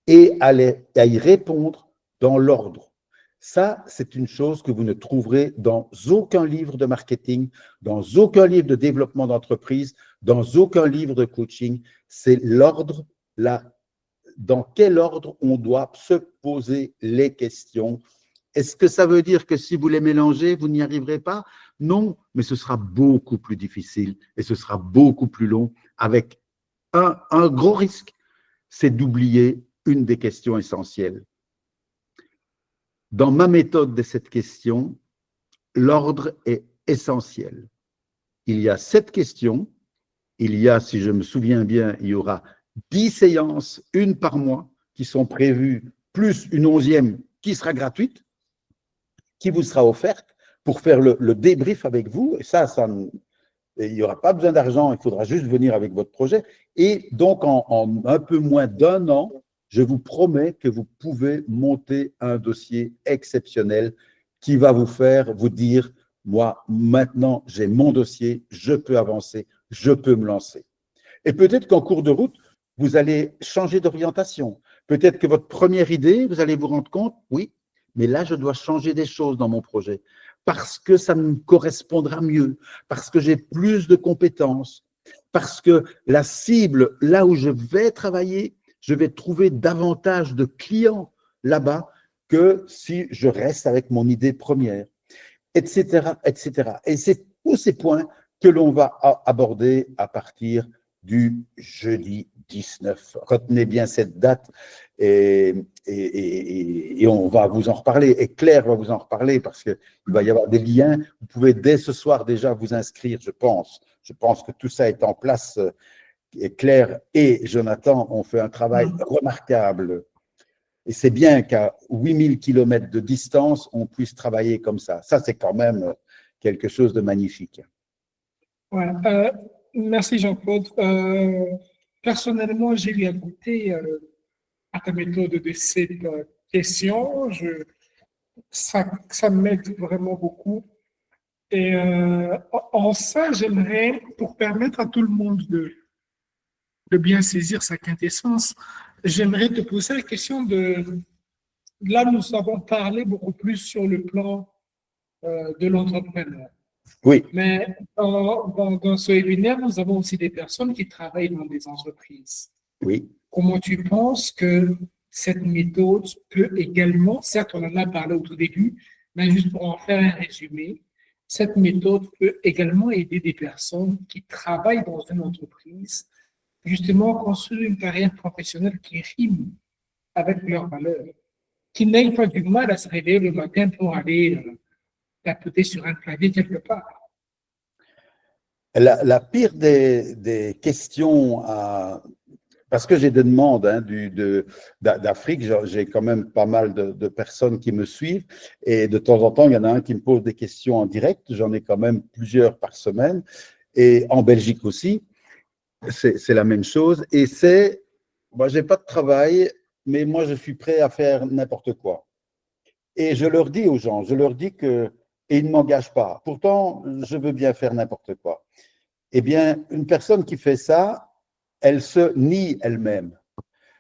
et à y répondre dans l'ordre. Ça, c'est une chose que vous ne trouverez dans aucun livre de marketing, dans aucun livre de développement d'entreprise, dans aucun livre de coaching. C'est l'ordre, dans quel ordre on doit se poser les questions. Est-ce que ça veut dire que si vous les mélangez, vous n'y arriverez pas? Non, mais ce sera beaucoup plus difficile et ce sera beaucoup plus long avec un gros risque, c'est d'oublier une des questions essentielles. Dans ma méthode de cette question, l'ordre est essentiel. Il y a 7 questions, il y a, si je me souviens bien, il y aura 10 séances, une par mois, qui sont prévues, plus une 11e qui sera gratuite, qui vous sera offerte pour faire le débrief avec vous. Et ça il n'y aura pas besoin d'argent, il faudra juste venir avec votre projet. Et donc, en un peu moins d'1 an, je vous promets que vous pouvez monter un dossier exceptionnel qui va vous faire vous dire, moi, maintenant, j'ai mon dossier, je peux avancer, je peux me lancer. Et peut-être qu'en cours de route, vous allez changer d'orientation. Peut-être que votre première idée, vous allez vous rendre compte, oui, mais là, je dois changer des choses dans mon projet parce que ça me correspondra mieux, parce que j'ai plus de compétences, parce que la cible, là où je vais travailler, je vais trouver davantage de clients là-bas que si je reste avec mon idée première, etc., etc. Et c'est tous ces points que l'on va aborder à partir du jeudi 19. Retenez bien cette date et on va vous en reparler. Et Claire va vous en reparler parce qu'il va y avoir des liens. Vous pouvez dès ce soir déjà vous inscrire, je pense. Je pense que tout ça est en place. Et Claire et Jonathan ont fait un travail remarquable. Et c'est bien qu'à 8000 km de distance, on puisse travailler comme ça. Ça, c'est quand même quelque chose de magnifique. Voilà. Merci Jean-Claude. Personnellement, j'ai eu à goûter à ta méthode de cette question. Ça m'aide vraiment beaucoup. Et en ça, j'aimerais, pour permettre à tout le monde de bien saisir sa quintessence, j'aimerais te poser la question de… Là, nous avons parlé beaucoup plus sur le plan de l'entrepreneur. Oui. Mais dans ce webinaire, nous avons aussi des personnes qui travaillent dans des entreprises. Oui. Comment tu penses que cette méthode peut également, certes, on en a parlé au tout début, mais juste pour en faire un résumé, cette méthode peut également aider des personnes qui travaillent dans une entreprise, justement, à construire une carrière professionnelle qui rime avec leurs valeurs, qui n'aient pas du mal à se réveiller le matin pour aller tapoter sur un clavier quelque part. La pire des questions, parce que j'ai des demandes d'Afrique, j'ai quand même pas mal de personnes qui me suivent et de temps en temps, il y en a un qui me pose des questions en direct, j'en ai quand même plusieurs par semaine et en Belgique aussi, c'est la même chose et moi j'ai pas de travail, mais moi je suis prêt à faire n'importe quoi. Et je leur dis aux gens, et ils ne m'engagent pas. Pourtant, je veux bien faire n'importe quoi. Eh bien, une personne qui fait ça, elle se nie elle-même.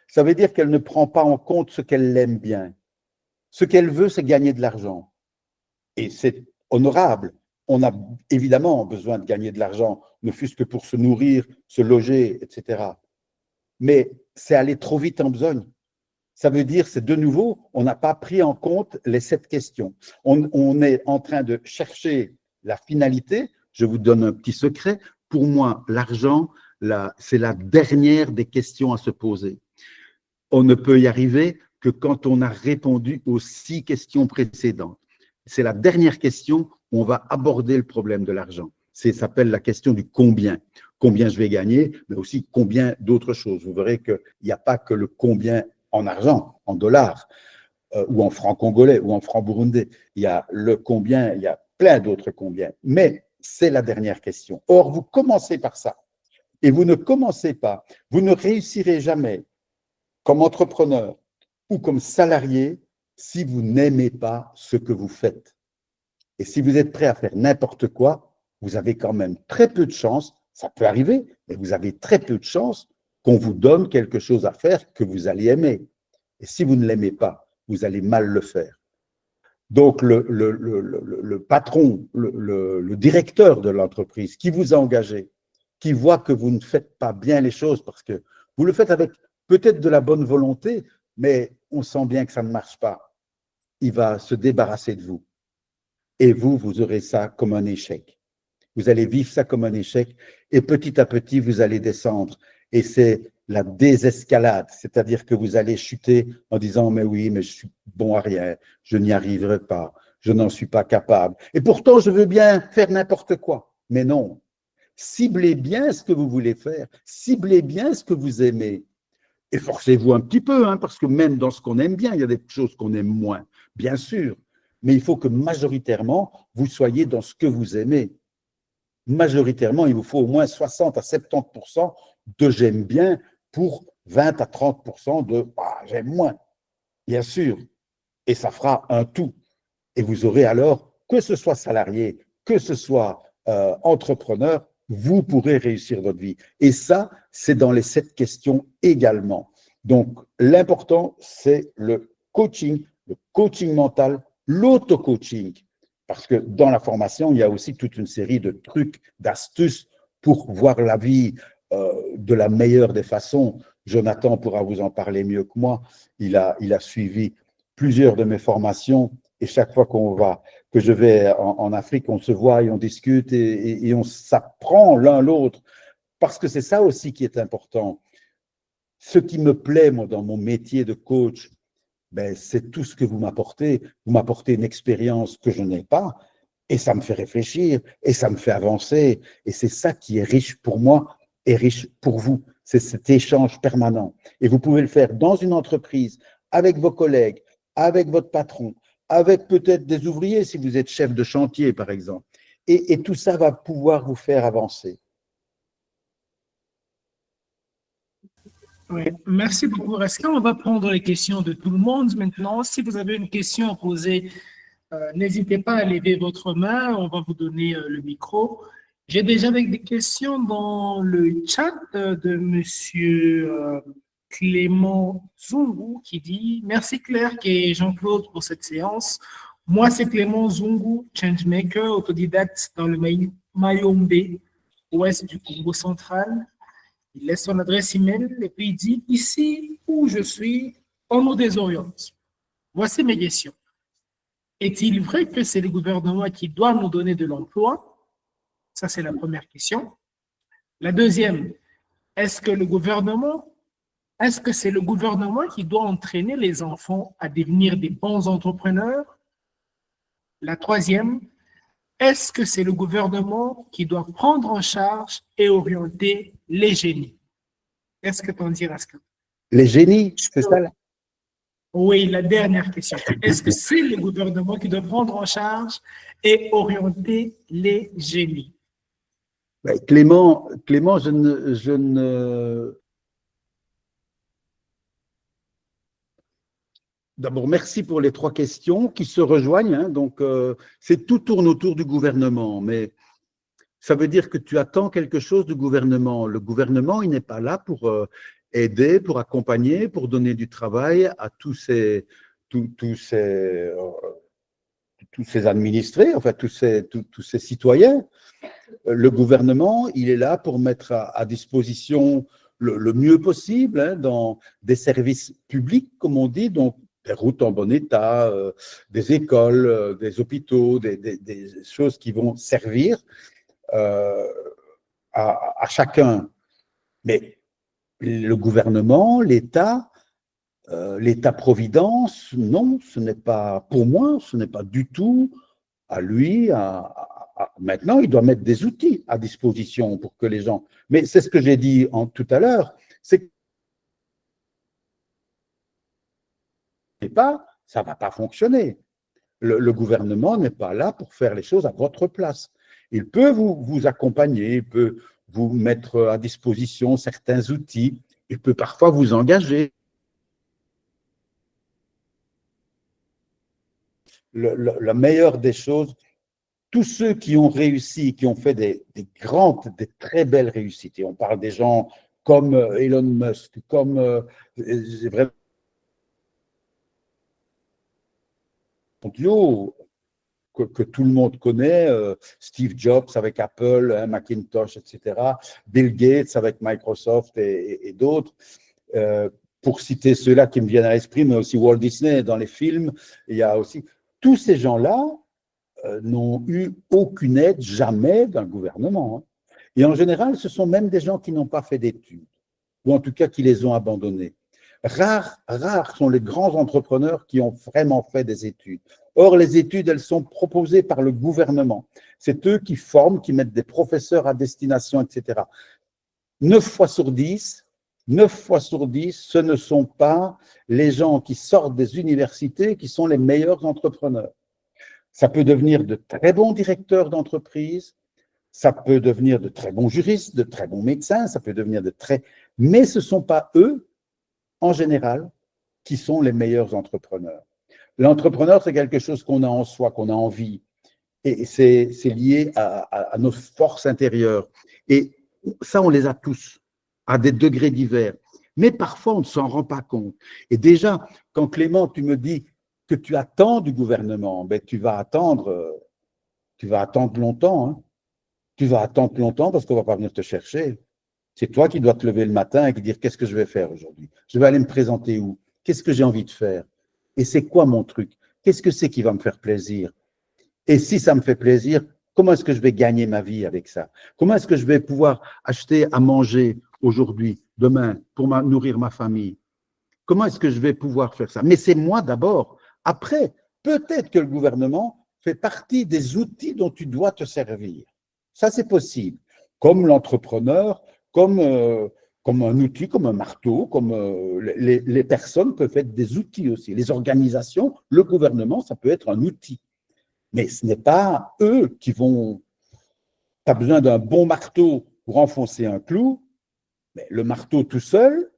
Ça veut dire qu'elle ne prend pas en compte ce qu'elle aime bien. Ce qu'elle veut, c'est gagner de l'argent. Et c'est honorable. On a évidemment besoin de gagner de l'argent, ne fût-ce que pour se nourrir, se loger, etc. Mais c'est aller trop vite en besogne. Ça veut dire, c'est de nouveau, on n'a pas pris en compte les 7 questions. On est en train de chercher la finalité. Je vous donne un petit secret. Pour moi, l'argent, c'est la dernière des questions à se poser. On ne peut y arriver que quand on a répondu aux 6 questions précédentes. C'est la dernière question où on va aborder le problème de l'argent. Ça s'appelle la question du combien. Combien je vais gagner, mais aussi combien d'autres choses. Vous verrez qu'il n'y a pas que le combien en argent, en dollars, ou en francs congolais, ou en francs burundais. Il y a le combien, il y a plein d'autres combien. Mais c'est la dernière question. Or, vous commencez par ça. Et vous ne commencez pas, vous ne réussirez jamais comme entrepreneur ou comme salarié si vous n'aimez pas ce que vous faites. Et si vous êtes prêt à faire n'importe quoi, vous avez quand même très peu de chances, ça peut arriver, mais vous avez très peu de chances qu'on vous donne quelque chose à faire que vous allez aimer. Et si vous ne l'aimez pas, vous allez mal le faire. Donc, le patron, le directeur de l'entreprise qui vous a engagé, qui voit que vous ne faites pas bien les choses parce que vous le faites avec peut-être de la bonne volonté, mais on sent bien que ça ne marche pas, il va se débarrasser de vous. Et vous aurez ça comme un échec. Vous allez vivre ça comme un échec et petit à petit, vous allez descendre. Et c'est la désescalade, c'est-à-dire que vous allez chuter en disant « mais oui, mais je suis bon à rien, je n'y arriverai pas, je n'en suis pas capable. Et pourtant, je veux bien faire n'importe quoi. » Mais non, ciblez bien ce que vous voulez faire, ciblez bien ce que vous aimez. Et forcez-vous un petit peu, hein, parce que même dans ce qu'on aime bien, il y a des choses qu'on aime moins, bien sûr. Mais il faut que majoritairement, vous soyez dans ce que vous aimez. Majoritairement, il vous faut au moins 60 à 70% de j'aime bien pour 20 à 30% de j'aime moins, bien sûr. Et ça fera un tout. Et vous aurez alors, que ce soit salarié, que ce soit entrepreneur, vous pourrez réussir votre vie. Et ça, c'est dans les 7 questions également. Donc, l'important, c'est le coaching mental, l'auto-coaching. Parce que dans la formation, il y a aussi toute une série de trucs, d'astuces pour voir la vie de la meilleure des façons. Jonathan pourra vous en parler mieux que moi. Il a suivi plusieurs de mes formations et chaque fois que je vais en Afrique, on se voit et on discute et on s'apprend l'un l'autre. Parce que c'est ça aussi qui est important. Ce qui me plaît, moi, dans mon métier de coach, ben, c'est tout ce que vous m'apportez. Vous m'apportez une expérience que je n'ai pas et ça me fait réfléchir et ça me fait avancer. Et c'est ça qui est riche pour moi et riche pour vous. C'est cet échange permanent. Et vous pouvez le faire dans une entreprise, avec vos collègues, avec votre patron, avec peut-être des ouvriers si vous êtes chef de chantier, par exemple. Et tout ça va pouvoir vous faire avancer. Oui, merci beaucoup, Raska. On va prendre les questions de tout le monde maintenant. Si vous avez une question à poser, n'hésitez pas à lever votre main. On va vous donner le micro. J'ai déjà avec des questions dans le chat de Monsieur Clément Zungu qui dit « Merci Claire et Jean-Claude pour cette séance. Moi, c'est Clément Zungu, changemaker, autodidacte dans le Mayombe, ouest du Congo central. Il laisse son adresse email et puis il dit « Ici où je suis, on nous désoriente. Voici mes questions. Est-il vrai que c'est le gouvernement qui doit nous donner de l'emploi? » Ça, c'est la première question. La deuxième, est-ce que c'est le gouvernement qui doit entraîner les enfants à devenir des bons entrepreneurs? La troisième, est-ce que c'est le gouvernement qui doit prendre en charge et orienter les génies? Qu'est-ce que tu en dis, Raska? Les génies, c'est ça là? Oui, la dernière question. Est-ce que c'est le gouvernement qui doit prendre en charge et orienter les génies? Clément, je ne... D'abord, merci pour les 3 questions qui se rejoignent. Hein, donc, tout tourne autour du gouvernement, mais ça veut dire que tu attends quelque chose du gouvernement. Le gouvernement, il n'est pas là pour aider, pour accompagner, pour donner du travail à tous ces administrés, enfin tous ces citoyens. Le gouvernement, il est là pour mettre à disposition le mieux possible hein, dans des services publics, comme on dit, donc des routes en bon état, des écoles, des hôpitaux, des choses qui vont servir à chacun. Mais le gouvernement, l'État, l'État-providence, non, ce n'est pas, pour moi, ce n'est pas du tout à lui. Maintenant, il doit mettre des outils à disposition pour que les gens. Mais c'est ce que j'ai dit tout à l'heure, c'est que ça ne va pas fonctionner. Le gouvernement n'est pas là pour faire les choses à votre place. Il peut vous accompagner, il peut vous mettre à disposition certains outils, il peut parfois vous engager. La meilleure des choses, tous ceux qui ont réussi, qui ont fait des très belles réussites, et on parle des gens comme Elon Musk, comme vraiment que tout le monde connaît, Steve Jobs avec Apple, hein, Macintosh, etc., Bill Gates avec Microsoft et d'autres. Pour citer ceux-là qui me viennent à l'esprit, mais aussi Walt Disney dans les films, il y a aussi tous ces gens-là n'ont eu aucune aide jamais d'un gouvernement. Hein. Et en général, ce sont même des gens qui n'ont pas fait d'études, ou en tout cas qui les ont abandonnés. Rares sont les grands entrepreneurs qui ont vraiment fait des études. Or, les études, elles sont proposées par le gouvernement. C'est eux qui forment, qui mettent des professeurs à destination, etc. 9 fois sur 10, ce ne sont pas les gens qui sortent des universités qui sont les meilleurs entrepreneurs. Ça peut devenir de très bons directeurs d'entreprise, ça peut devenir de très bons juristes, de très bons médecins, ça peut devenir de très... Mais ce ne sont pas eux, en général, qui sont les meilleurs entrepreneurs. L'entrepreneur, c'est quelque chose qu'on a en soi, qu'on a envie, et c'est lié à nos forces intérieures. Et ça, on les a tous, à des degrés divers. Mais parfois, on ne s'en rend pas compte. Et déjà, quand Clément, tu me dis que tu attends du gouvernement, ben, tu vas attendre longtemps. Hein. Tu vas attendre longtemps parce qu'on ne va pas venir te chercher. C'est toi qui dois te lever le matin et te dire qu'est-ce que je vais faire aujourd'hui? Je vais aller me présenter où? Qu'est-ce que j'ai envie de faire? Et c'est quoi mon truc? Qu'est-ce que c'est qui va me faire plaisir? Et si ça me fait plaisir, comment est-ce que je vais gagner ma vie avec ça? Comment est-ce que je vais pouvoir acheter à manger aujourd'hui, demain, pour nourrir ma famille? Comment est-ce que je vais pouvoir faire ça? Mais c'est moi d'abord. Après, peut-être que le gouvernement fait partie des outils dont tu dois te servir. Ça, c'est possible. Comme l'entrepreneur, comme un outil, comme un marteau, comme les personnes peuvent être des outils aussi. Les organisations, le gouvernement, ça peut être un outil. Mais ce n'est pas eux qui vont... Tu as besoin d'un bon marteau pour enfoncer un clou, mais le marteau tout seul,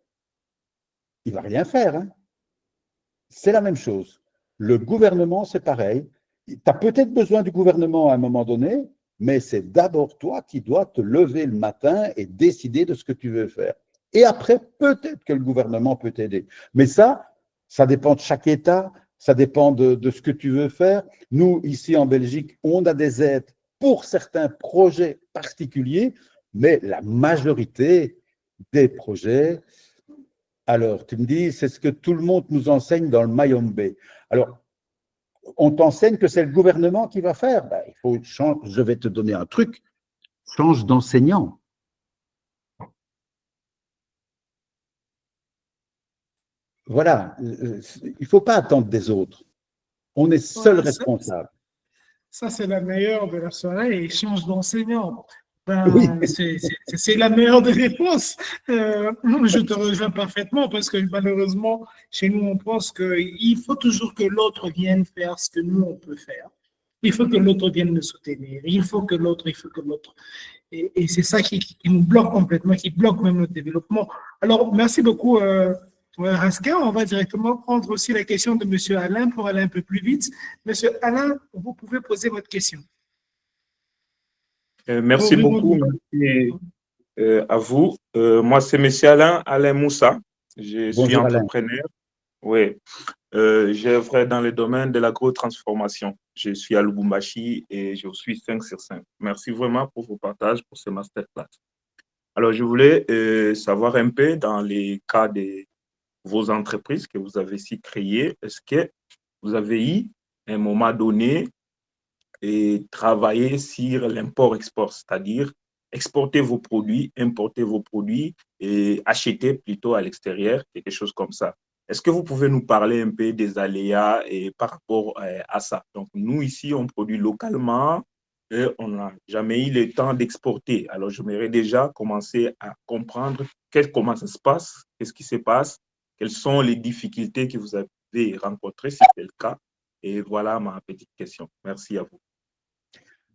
il ne va rien faire. Hein. C'est la même chose. Le gouvernement, c'est pareil. Tu as peut-être besoin du gouvernement à un moment donné, mais c'est d'abord toi qui dois te lever le matin et décider de ce que tu veux faire. Et après, peut-être que le gouvernement peut t'aider. Mais ça dépend de chaque État, ça dépend de ce que tu veux faire. Nous, ici en Belgique, on a des aides pour certains projets particuliers, mais la majorité des projets, alors, tu me dis, c'est ce que tout le monde nous enseigne dans le Mayombe. Alors, on t'enseigne que c'est le gouvernement qui va faire. Ben, il faut changer. Je vais te donner un truc. Change d'enseignant. Voilà. Il ne faut pas attendre des autres. On est seul responsable. Ça, c'est la meilleure de la soirée. Et change d'enseignant. Ben, Oui. c'est la meilleure des réponses. Je te rejoins parfaitement parce que malheureusement, chez nous, on pense qu'il faut toujours que l'autre vienne faire ce que nous, on peut faire. Il faut que l'autre vienne nous soutenir. Il faut que l'autre. Et c'est ça qui nous bloque complètement, qui bloque même notre développement. Alors, merci beaucoup, Raska. On va directement prendre aussi la question de M. Alain pour aller un peu plus vite. Monsieur Alain, vous pouvez poser votre question. Merci beaucoup. Merci à vous. Moi, c'est M. Alain Moussa. Je suis entrepreneur. Oui. J'œuvre dans le domaine de l'agrotransformation. Je suis à Lubumbashi et je suis 5 sur 5. Merci vraiment pour vos partages, pour ce masterclass. Alors, je voulais savoir un peu dans les cas de vos entreprises que vous avez si créées, est-ce que vous avez eu, à un moment donné, et travailler sur l'import-export, c'est-à-dire exporter vos produits, importer vos produits et acheter plutôt à l'extérieur, quelque chose comme ça. Est-ce que vous pouvez nous parler un peu des aléas et par rapport à ça? Donc, nous, ici, on produit localement et on n'a jamais eu le temps d'exporter. Alors, j'aimerais déjà commencer à comprendre comment ça se passe, qu'est-ce qui se passe, quelles sont les difficultés que vous avez rencontrées, si c'est le cas. Et voilà ma petite question. Merci à vous.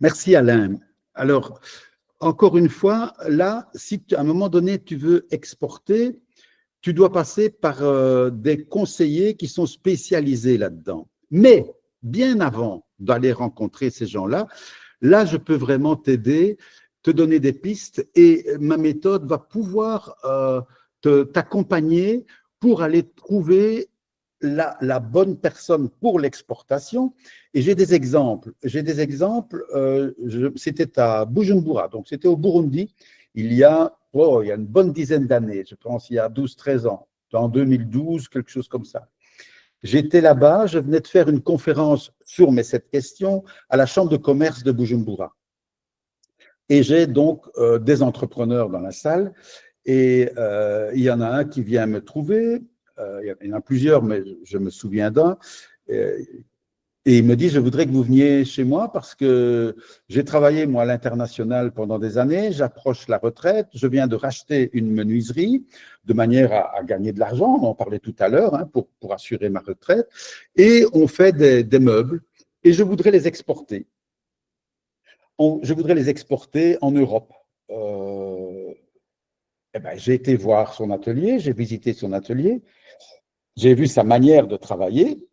Merci Alain. Alors, encore une fois, là, si à un moment donné tu veux exporter, tu dois passer par des conseillers qui sont spécialisés là-dedans. Mais bien avant d'aller rencontrer ces gens-là, là, je peux vraiment t'aider, te donner des pistes et ma méthode va pouvoir t'accompagner pour aller trouver la bonne personne pour l'exportation. Et j'ai des exemples. C'était à Bujumbura, donc c'était au Burundi, il y a une bonne dizaine d'années, je pense il y a 12-13 ans, en 2012, quelque chose comme ça. J'étais là-bas, je venais de faire une conférence sur cette question à la Chambre de commerce de Bujumbura. Et j'ai donc des entrepreneurs dans la salle et il y en a un qui vient me trouver, il y en a plusieurs, mais je me souviens d'un, et il me dit, je voudrais que vous veniez chez moi parce que j'ai travaillé, moi, à l'international pendant des années, j'approche la retraite, je viens de racheter une menuiserie de manière à gagner de l'argent, on en parlait tout à l'heure, hein, pour assurer ma retraite, et on fait des meubles, et je voudrais les exporter. Je voudrais les exporter en Europe. J'ai été voir son atelier, j'ai visité son atelier, j'ai vu sa manière de travailler.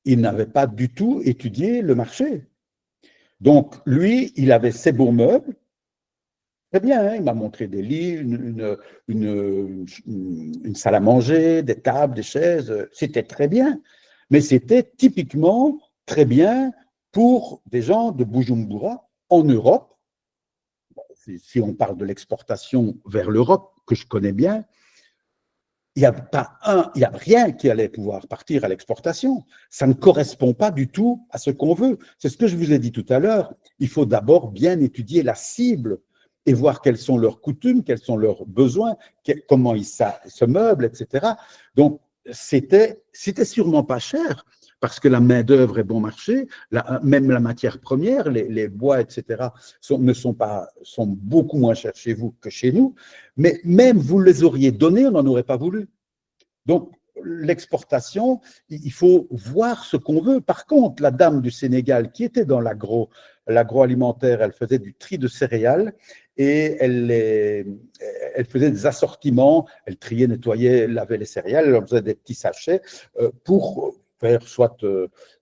Il n'avait pas du tout étudié le marché. Donc, lui, il avait ses beaux meubles. Très bien, hein, il m'a montré des lits, une salle à manger, des tables, des chaises. C'était très bien. Mais c'était typiquement très bien pour des gens de Bujumbura en Europe. Si on parle de l'exportation vers l'Europe, que je connais bien, il n'y a rien qui allait pouvoir partir à l'exportation. Ça ne correspond pas du tout à ce qu'on veut. C'est ce que je vous ai dit tout à l'heure. Il faut d'abord bien étudier la cible et voir quelles sont leurs coutumes, quels sont leurs besoins, comment ils se meublent, etc. Donc, c'était sûrement pas cher parce que la main-d'œuvre est bon marché, même la matière première, les bois, etc., sont beaucoup moins chers chez vous que chez nous. Mais même vous les auriez donnés, on n'en aurait pas voulu. Donc, l'exportation, il faut voir ce qu'on veut. Par contre, la dame du Sénégal qui était dans l'agroalimentaire, elle faisait du tri de céréales et elle faisait des assortiments, elle triait, nettoyait, elle lavait les céréales, elle faisait des petits sachets pour faire soit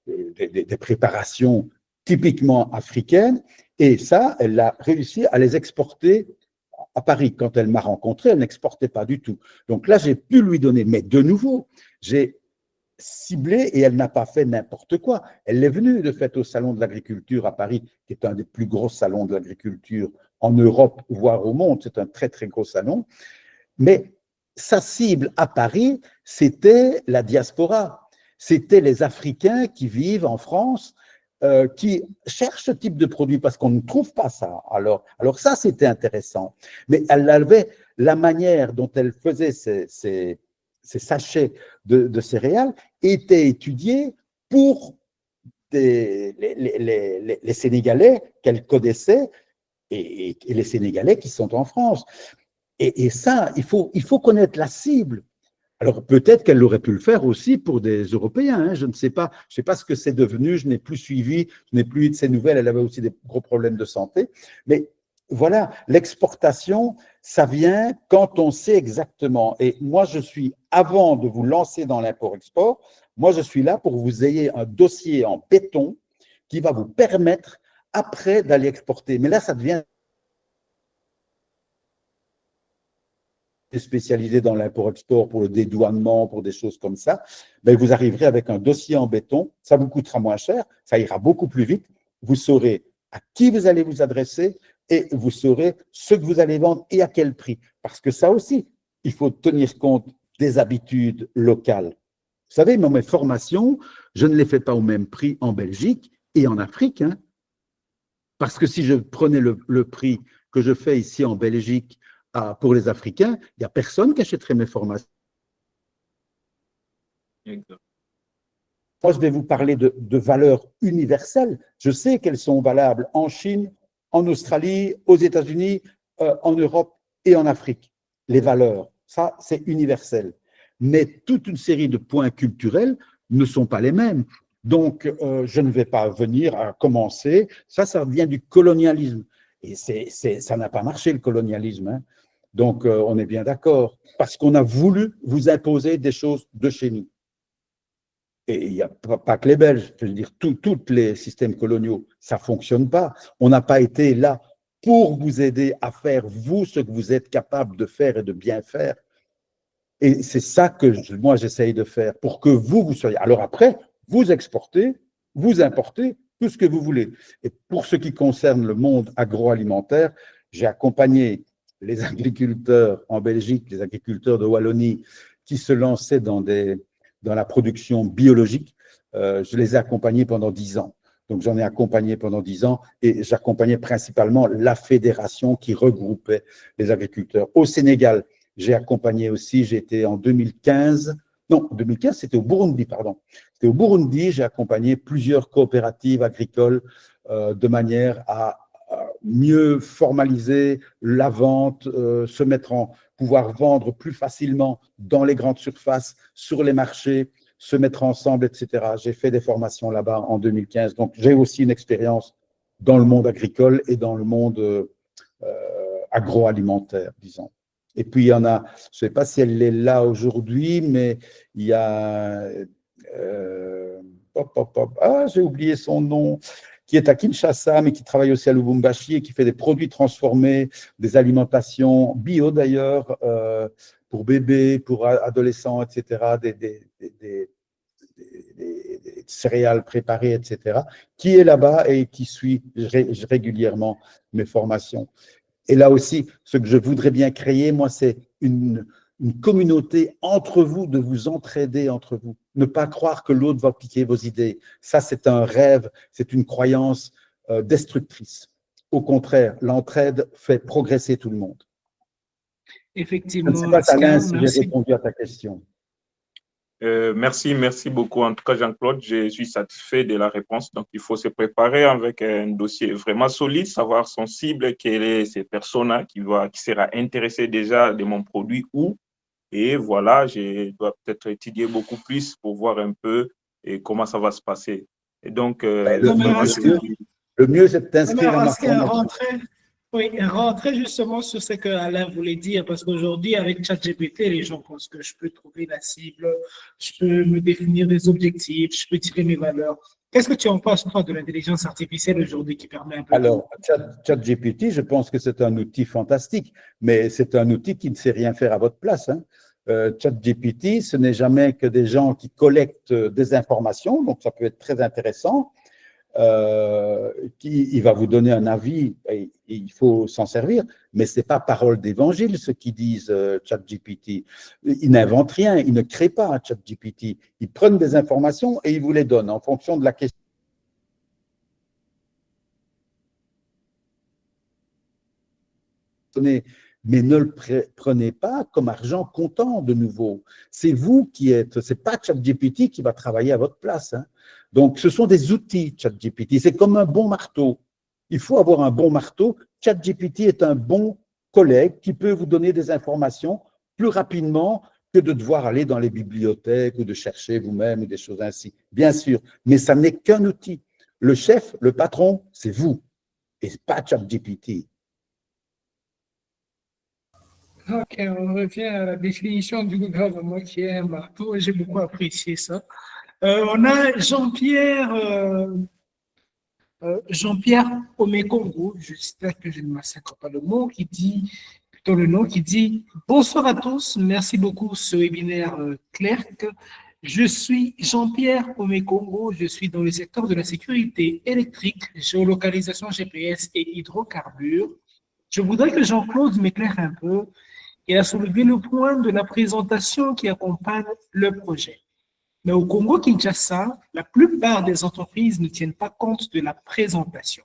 des préparations typiquement africaines. Et ça, elle a réussi à les exporter à Paris. Quand elle m'a rencontré, elle n'exportait pas du tout. Donc là, j'ai pu lui donner, mais de nouveau, j'ai ciblé et elle n'a pas fait n'importe quoi. Elle est venue de fait au Salon de l'Agriculture à Paris, qui est un des plus gros salons de l'agriculture en Europe, voire au monde. C'est un très, très gros salon. Mais sa cible à Paris, c'était la diaspora. C'était les Africains qui vivent en France, qui cherchent ce type de produit parce qu'on ne trouve pas ça. Alors ça, c'était intéressant. Mais elle avait la manière dont elle faisait ces sachets de céréales était étudiée pour les Sénégalais qu'elle connaissait et les Sénégalais qui sont en France. Et ça, il faut connaître la cible. Alors peut-être qu'elle aurait pu le faire aussi pour des Européens, hein, je ne sais pas. Je ne sais pas ce que c'est devenu, je n'ai plus suivi, je n'ai plus eu de ses nouvelles, elle avait aussi des gros problèmes de santé. Mais voilà, l'exportation, ça vient quand on sait exactement. Et moi, je suis, avant de vous lancer dans l'import-export, moi, je suis là pour que vous ayez un dossier en béton qui va vous permettre après d'aller exporter. Mais là, ça devient spécialisé dans l'import-export pour le dédouanement, pour des choses comme ça, ben vous arriverez avec un dossier en béton, ça vous coûtera moins cher, ça ira beaucoup plus vite, vous saurez à qui vous allez vous adresser et vous saurez ce que vous allez vendre et à quel prix. Parce que ça aussi, il faut tenir compte des habitudes locales. Vous savez, mes formations, je ne les fais pas au même prix en Belgique et en Afrique, hein. Parce que si je prenais le prix que je fais ici en Belgique pour les Africains, il n'y a personne qui achèterait mes formations. Exact. Moi, je vais vous parler de valeurs universelles. Je sais qu'elles sont valables en Chine, en Australie, aux États-Unis, en Europe et en Afrique. Les valeurs, ça, c'est universel. Mais toute une série de points culturels ne sont pas les mêmes. Donc, je ne vais pas venir à commencer. Ça vient du colonialisme. Et ça n'a pas marché, le colonialisme, hein. Donc, on est bien d'accord. Parce qu'on a voulu vous imposer des choses de chez nous. Et il n'y a pas que les Belges, je veux dire, tous les systèmes coloniaux, ça ne fonctionne pas. On n'a pas été là pour vous aider à faire, vous, ce que vous êtes capable de faire et de bien faire. Et c'est ça que moi, j'essaye de faire, pour que vous soyez. Alors après, vous exportez, vous importez, tout ce que vous voulez. Et pour ce qui concerne le monde agroalimentaire, j'ai accompagné les agriculteurs en Belgique, les agriculteurs de Wallonie, qui se lançaient dans la production biologique. Je les ai accompagnés pendant 10 ans. Donc, j'en ai accompagné pendant 10 ans et j'accompagnais principalement la fédération qui regroupait les agriculteurs. Au Sénégal, j'ai accompagné aussi, j'étais en 2015, non, 2015, c'était au Burundi, pardon. C'était au Burundi, j'ai accompagné plusieurs coopératives agricoles de manière à mieux formaliser la vente, pouvoir vendre plus facilement dans les grandes surfaces, sur les marchés, se mettre ensemble, etc. J'ai fait des formations là-bas en 2015. Donc, j'ai aussi une expérience dans le monde agricole et dans le monde agroalimentaire, disons. Et puis, il y en a, je ne sais pas si elle est là aujourd'hui, mais il y a… j'ai oublié son nom, qui est à Kinshasa, mais qui travaille aussi à Lubumbashi et qui fait des produits transformés, des alimentations bio d'ailleurs, pour bébés, pour adolescents, etc., des céréales préparées, etc., qui est là-bas et qui suit régulièrement mes formations. Et là aussi, ce que je voudrais bien créer, moi, c'est une communauté entre vous, de vous entraider entre vous. Ne pas croire que l'autre va piquer vos idées. Ça, c'est un rêve, c'est une croyance destructrice. Au contraire, l'entraide fait progresser tout le monde. Effectivement, je ne sais pas, Alain, si j'ai répondu à ta question. Merci beaucoup. En tout cas, Jean-Claude, je suis satisfait de la réponse. Donc, il faut se préparer avec un dossier vraiment solide, savoir son cible, quelle est cette personne qui sera intéressée déjà de mon produit où. Et voilà, je dois peut-être étudier beaucoup plus pour voir un peu comment ça va se passer. Et donc, le mieux, c'est de t'inscrire à ma formation. Oui, rentrer justement sur ce que Alain voulait dire, parce qu'aujourd'hui, avec ChatGPT, les gens pensent que je peux trouver la cible, je peux me définir des objectifs, je peux tirer mes valeurs. Qu'est-ce que tu en penses, toi, de l'intelligence artificielle aujourd'hui qui permet un peu… Alors, ChatGPT, je pense que c'est un outil fantastique, mais c'est un outil qui ne sait rien faire à votre place, hein. ChatGPT, ce n'est jamais que des gens qui collectent des informations, donc ça peut être très intéressant. Il va vous donner un avis et il faut s'en servir, mais ce n'est pas parole d'évangile ce qu'ils disent ChatGPT. Ils n'inventent rien, ils ne créent pas un ChatGPT. Ils prennent des informations et ils vous les donnent en fonction de la question. Mais ne le prenez pas comme argent comptant de nouveau. C'est vous qui êtes, c'est pas ChatGPT qui va travailler à votre place, hein. Donc, ce sont des outils, ChatGPT. C'est comme un bon marteau. Il faut avoir un bon marteau. ChatGPT est un bon collègue qui peut vous donner des informations plus rapidement que de devoir aller dans les bibliothèques ou de chercher vous-même ou des choses ainsi. Bien sûr, mais ça n'est qu'un outil. Le chef, le patron, c'est vous et pas ChatGPT. Ok, on revient à la définition du gouvernement qui est un marteau. J'ai beaucoup apprécié ça. On a Jean-Pierre Omekongo, j'espère que je ne massacre pas le mot, qui dit, plutôt le nom, qui dit « Bonsoir à tous, merci beaucoup ce webinaire Clerc. Je suis Jean-Pierre Omekongo, je suis dans le secteur de la sécurité électrique, géolocalisation GPS et hydrocarbures. Je voudrais que Jean-Claude m'éclaire un peu. Il a soulevé le point de la présentation qui accompagne le projet. Mais au Congo-Kinshasa, la plupart des entreprises ne tiennent pas compte de la présentation,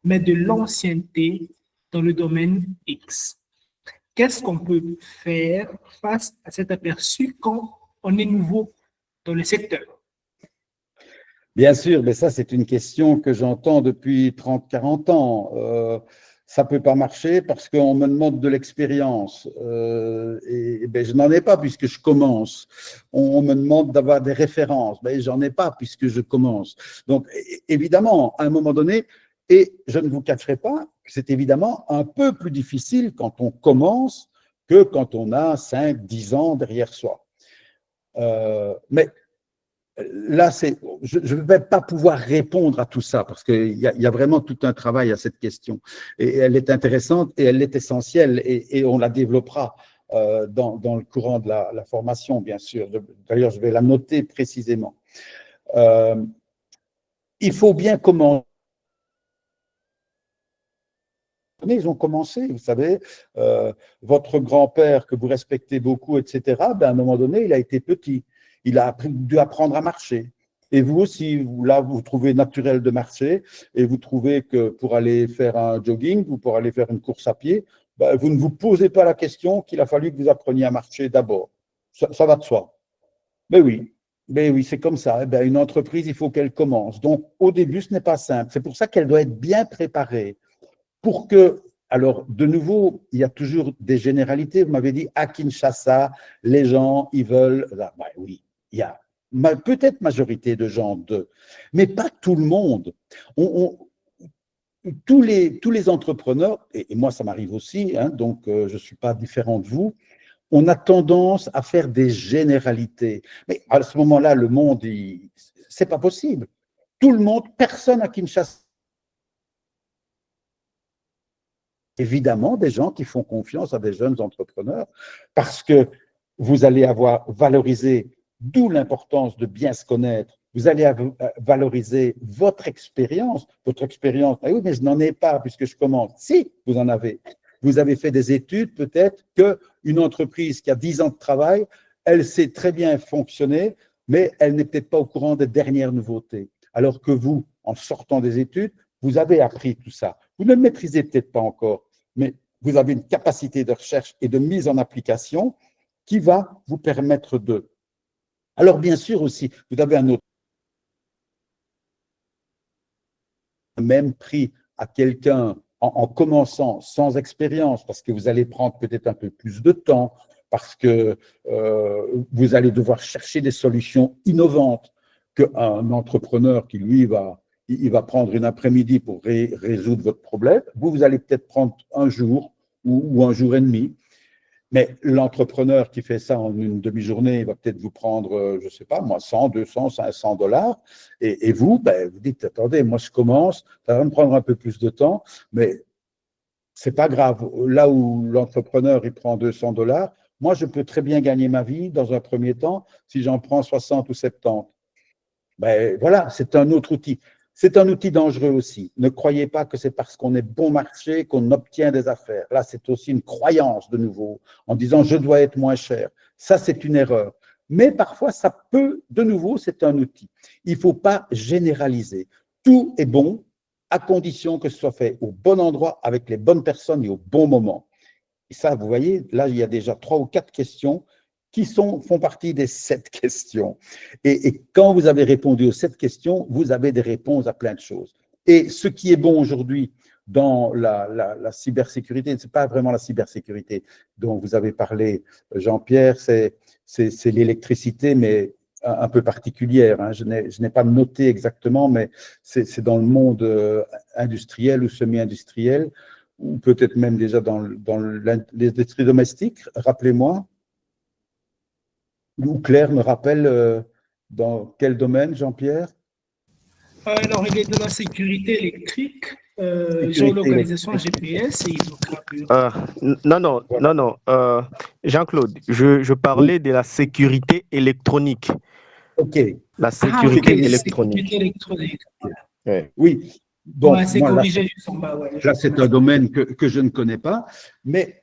mais de l'ancienneté dans le domaine X. Qu'est-ce qu'on peut faire face à cet aperçu quand on est nouveau dans le secteur? Bien sûr, mais ça, c'est une question que j'entends depuis 30-40 ans. Ça ne peut pas marcher parce qu'on me demande de l'expérience. Et ben, je n'en ai pas puisque je commence. On me demande d'avoir des références. Ben, je n'en ai pas puisque je commence. Donc, évidemment, à un moment donné, et je ne vous cacherai pas que c'est évidemment un peu plus difficile quand on commence que quand on a 5-10 ans derrière soi. Mais là, je ne vais pas pouvoir répondre à tout ça parce qu'il y a vraiment tout un travail à cette question. Et elle est intéressante et elle est essentielle et on la développera dans le courant de la formation, bien sûr. D'ailleurs, je vais la noter précisément. Il faut bien commencer. Ils ont commencé, vous savez, votre grand-père que vous respectez beaucoup, etc., ben, à un moment donné, il a été petit. Il a dû apprendre à marcher. Et vous aussi, là, vous trouvez naturel de marcher et vous trouvez que pour aller faire un jogging ou pour aller faire une course à pied, ben, vous ne vous posez pas la question qu'il a fallu que vous appreniez à marcher d'abord. Ça va de soi. Mais oui, c'est comme ça. Eh bien, une entreprise, il faut qu'elle commence. Donc, au début, ce n'est pas simple. C'est pour ça qu'elle doit être bien préparée. Pour que, alors, de nouveau, il y a toujours des généralités. Vous m'avez dit, à Kinshasa, les gens, ils veulent… Ben oui, il y a peut-être majorité de gens mais pas tout le monde. Tous les entrepreneurs, et moi ça m'arrive aussi, hein, donc je ne suis pas différent de vous, on a tendance à faire des généralités. Mais à ce moment-là, le monde, c'est pas possible. Tout le monde, personne à Kinshasa. Évidemment, des gens qui font confiance à des jeunes entrepreneurs parce que vous allez avoir valorisé, d'où l'importance de bien se connaître, vous allez valoriser votre expérience. Votre expérience, ah oui, mais je n'en ai pas puisque je commence. Si, vous en avez. Vous avez fait des études, peut-être qu'une entreprise qui a 10 ans de travail, elle sait très bien fonctionner, mais elle n'est peut-être pas au courant des dernières nouveautés. Alors que vous, en sortant des études, vous avez appris tout ça. Vous ne le maîtrisez peut-être pas encore, mais vous avez une capacité de recherche et de mise en application qui va vous permettre de… Alors, bien sûr aussi, vous avez un autre même prix à quelqu'un en commençant sans expérience, parce que vous allez prendre peut-être un peu plus de temps, parce que vous allez devoir chercher des solutions innovantes qu'un entrepreneur qui, lui, il va prendre une après-midi pour résoudre votre problème. Vous allez peut-être prendre un jour ou un jour et demi. Mais l'entrepreneur qui fait ça en une demi-journée, il va peut-être vous prendre, je ne sais pas, moi, 100, 200, 500 dollars. Et vous, ben, vous dites, attendez, moi, je commence, ça va me prendre un peu plus de temps, mais ce n'est pas grave. Là où l'entrepreneur, il prend 200 dollars, moi, je peux très bien gagner ma vie dans un premier temps si j'en prends 60 ou 70. Ben, voilà, c'est un autre outil. C'est un outil dangereux aussi. Ne croyez pas que c'est parce qu'on est bon marché qu'on obtient des affaires. Là, c'est aussi une croyance de nouveau, en disant je dois être moins cher. Ça, c'est une erreur. Mais parfois, ça peut, de nouveau, c'est un outil. Il ne faut pas généraliser. Tout est bon à condition que ce soit fait au bon endroit, avec les bonnes personnes et au bon moment. Et ça, vous voyez, là, il y a déjà 3 ou 4 questions qui font partie des 7 questions. Et quand vous avez répondu aux 7 questions, vous avez des réponses à plein de choses. Et ce qui est bon aujourd'hui dans la cybersécurité, ce n'est pas vraiment la cybersécurité dont vous avez parlé, Jean-Pierre, c'est l'électricité, mais un peu particulière. Hein. Je n'ai pas noté exactement, mais c'est dans le monde industriel ou semi-industriel, ou peut-être même déjà dans l'industrie domestique, rappelez-moi. Ou Claire me rappelle dans quel domaine, Jean-Pierre? Alors, il est de la sécurité électrique, géolocalisation GPS et hydrocarbures. Non. Jean-Claude, je parlais de la sécurité électronique. OK. La sécurité ok, électronique. sécurité électronique. Ouais. Oui. Bon, Ouais, c'est moi, là, corrigé juste en bas. Ouais. là, c'est un domaine que je ne connais pas, mais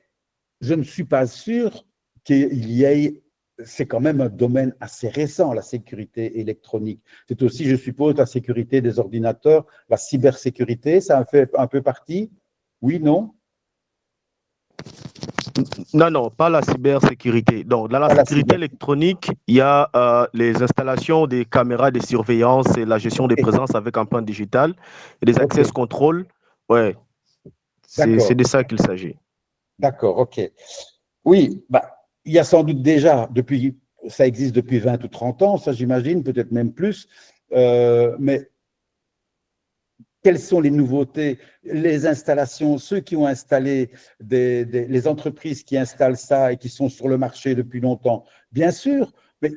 je ne suis pas sûr qu'il y ait. C'est quand même un domaine assez récent, la sécurité électronique. C'est aussi, je suppose, la sécurité des ordinateurs, la cybersécurité, ça en fait un peu partie? Oui, non? Non, non, pas la cybersécurité. Donc, dans la Pas la sécurité cyber. électronique, il y a les installations des caméras de surveillance et la gestion des OK, présences avec un plan digital et des access OK, control. Ouais, c'est d'accord, de ça qu'il s'agit. d'accord, OK. Oui, bah, il y a sans doute déjà, ça existe depuis 20 ou 30 ans, ça j'imagine, peut-être même plus, mais quelles sont les nouveautés, les installations, ceux qui ont installé, les entreprises qui installent ça et qui sont sur le marché depuis longtemps? Bien sûr, mais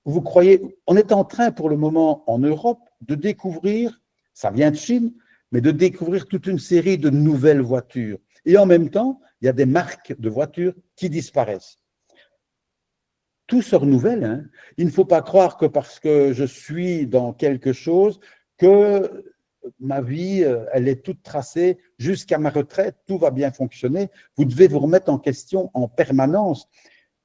vous croyez, on est en train pour le moment en Europe de découvrir, ça vient de Chine, mais de découvrir toute une série de nouvelles voitures. Et en même temps, il y a des marques de voitures qui disparaissent. Tout se renouvelle, hein. Il ne faut pas croire que parce que je suis dans quelque chose, que ma vie, elle est toute tracée jusqu'à ma retraite, tout va bien fonctionner. Vous devez vous remettre en question en permanence.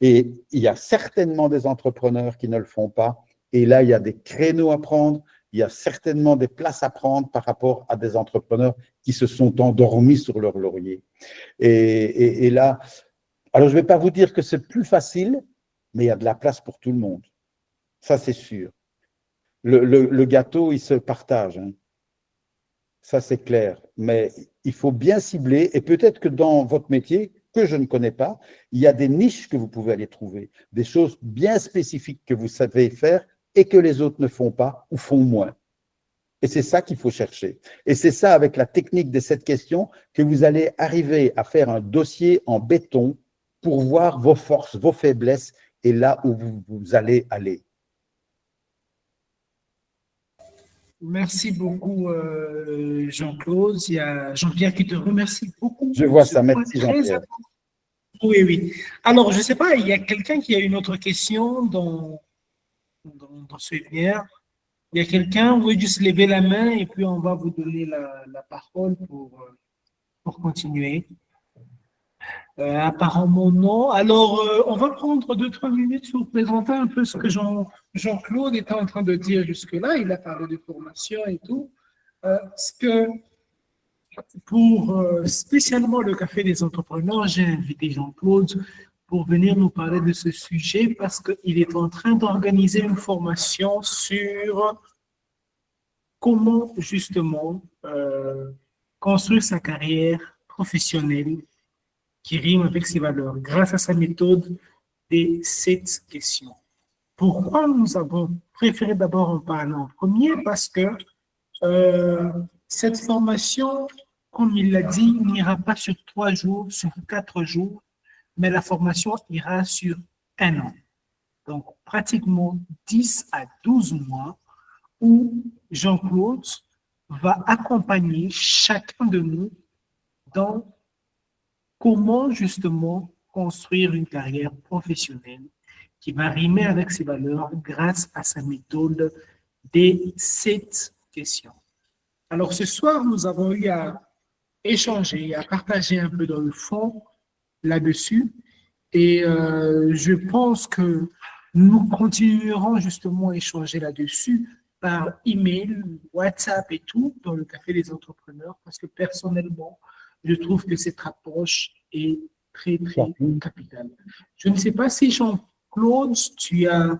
Et il y a certainement des entrepreneurs qui ne le font pas. Et là, il y a des créneaux à prendre. Il y a certainement des places à prendre par rapport à des entrepreneurs qui se sont endormis sur leur laurier. Et là, alors je ne vais pas vous dire que c'est plus facile, mais il y a de la place pour tout le monde. Ça, c'est sûr. Le gâteau, il se partage, hein. Ça, c'est clair. Mais il faut bien cibler. Et peut-être que dans votre métier, que je ne connais pas, il y a des niches que vous pouvez aller trouver, des choses bien spécifiques que vous savez faire et que les autres ne font pas ou font moins. Et c'est ça qu'il faut chercher. Et c'est ça, avec la technique de cette question, que vous allez arriver à faire un dossier en béton pour voir vos forces, vos faiblesses et là où vous allez aller. Merci beaucoup, Jean-Claude. Il y a Jean-Pierre qui te remercie beaucoup Je pour vois ce ça. point Merci, très Jean-Pierre. important. Oui, oui. Alors, je ne sais pas, il y a quelqu'un qui a une autre question dans ce webinaire. Il y a quelqu'un, vous pouvez juste lever la main et puis on va vous donner la parole pour continuer. Apparemment, non. Alors, on va prendre 2-3 minutes pour présenter un peu ce que Jean-Claude était en train de dire jusque-là. Il a parlé de formation et tout. Ce que pour spécialement le Café des entrepreneurs, j'ai invité Jean-Claude pour venir nous parler de ce sujet parce qu'il est en train d'organiser une formation sur comment justement construire sa carrière professionnelle qui rime avec ses valeurs grâce à sa méthode des 7 questions. Pourquoi nous avons préféré d'abord en parler en premier? Parce que cette formation, comme il l'a dit, n'ira pas sur 3 jours, sur 4 jours, mais la formation ira sur 1 an. Donc, pratiquement 10 à 12 mois où Jean-Claude va accompagner chacun de nous dans comment justement construire une carrière professionnelle qui va rimer avec ses valeurs grâce à sa méthode des 7 questions. Alors ce soir, nous avons eu à échanger, à partager un peu dans le fond là-dessus. Et je pense que nous continuerons justement à échanger là-dessus par email, WhatsApp et tout, dans le Café des entrepreneurs, parce que personnellement, je trouve que cette approche est très, très capitale. Je ne sais pas si Jean-Claude, tu as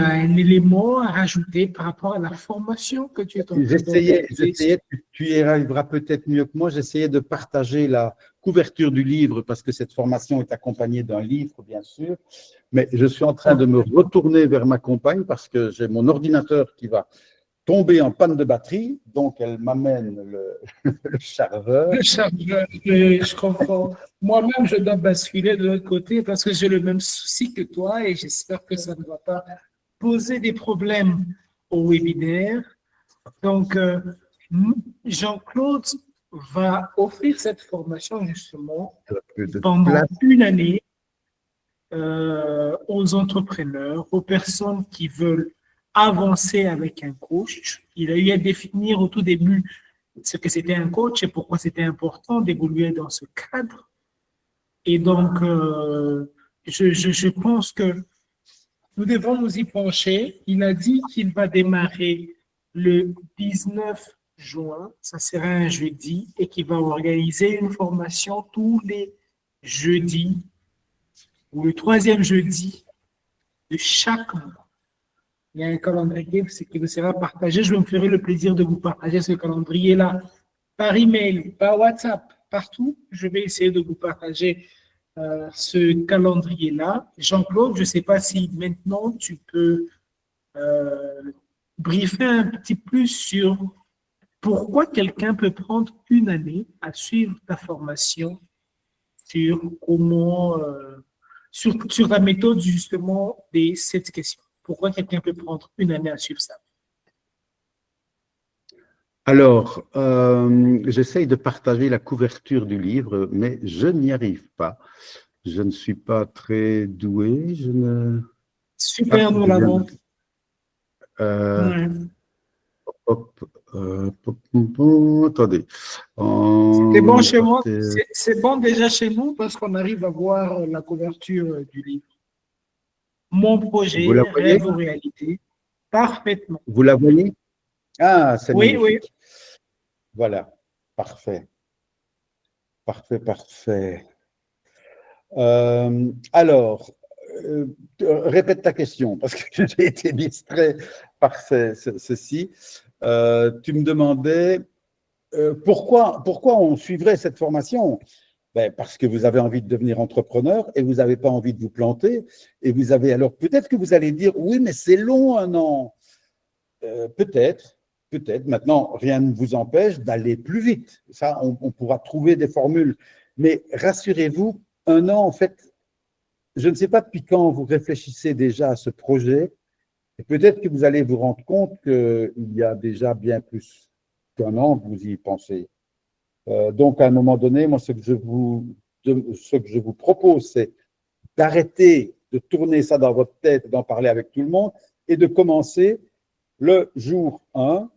un élément à rajouter par rapport à la formation que tu es en train J'essayais, tu y arriveras peut-être mieux que moi, j'essayais de partager la couverture du livre parce que cette formation est accompagnée d'un livre, bien sûr, mais je suis en train de me retourner vers ma compagne parce que j'ai mon ordinateur qui va tomber en panne de batterie, donc elle m'amène le chargeur. Le chargeur, je comprends. Moi-même, je dois basculer de l'autre côté parce que j'ai le même souci que toi et j'espère que ça ne va pas poser des problèmes au webinaire. Donc, Jean-Claude va offrir cette formation justement pendant une année aux entrepreneurs, aux personnes qui veulent avancer avec un coach. Il a eu à définir au tout début ce que c'était un coach et pourquoi c'était important d'évoluer dans ce cadre. Et donc, je pense que nous devons nous y pencher. Il a dit qu'il va démarrer le 19 juin, ça sera un jeudi, et qu'il va organiser une formation tous les jeudis ou le troisième jeudi de chaque mois. Il y a un calendrier qui vous sera partagé. Je me ferai le plaisir de vous partager ce calendrier-là par email, par WhatsApp, partout. Je vais essayer de vous partager ce calendrier-là. Jean-Claude, je ne sais pas si maintenant tu peux briefer un petit plus sur pourquoi quelqu'un peut prendre une année à suivre ta formation sur comment, sur la méthode justement des 7 questions. Pourquoi quelqu'un peut prendre une année à suivre ça? Alors, j'essaye de partager la couverture du livre, mais je n'y arrive pas. Je ne suis pas très doué. Je ne... Super, nous l'avons. Attendez. C'est bon chez moi. C'est bon déjà chez nous parce qu'on arrive à voir la couverture du livre. Mon projet, rêve ou réalité, parfaitement. Vous la voyez? Ah, c'est oui, magnifique. Oui. Voilà, parfait. Parfait. Alors, répète ta question parce que j'ai été distrait par ceci. Tu me demandais pourquoi on suivrait cette formation? Ben, parce que vous avez envie de devenir entrepreneur et vous n'avez pas envie de vous planter. Et vous avez alors peut-être que vous allez dire oui, mais c'est long 1 an. Peut-être. Maintenant, rien ne vous empêche d'aller plus vite. Ça, on pourra trouver des formules. Mais rassurez-vous, 1 an, en fait, je ne sais pas depuis quand vous réfléchissez déjà à ce projet. Et peut-être que vous allez vous rendre compte qu'il y a déjà bien plus qu'1 an que vous y pensez. Donc, à un moment donné, moi, ce que je vous propose, c'est d'arrêter de tourner ça dans votre tête, d'en parler avec tout le monde et de commencer le jour 1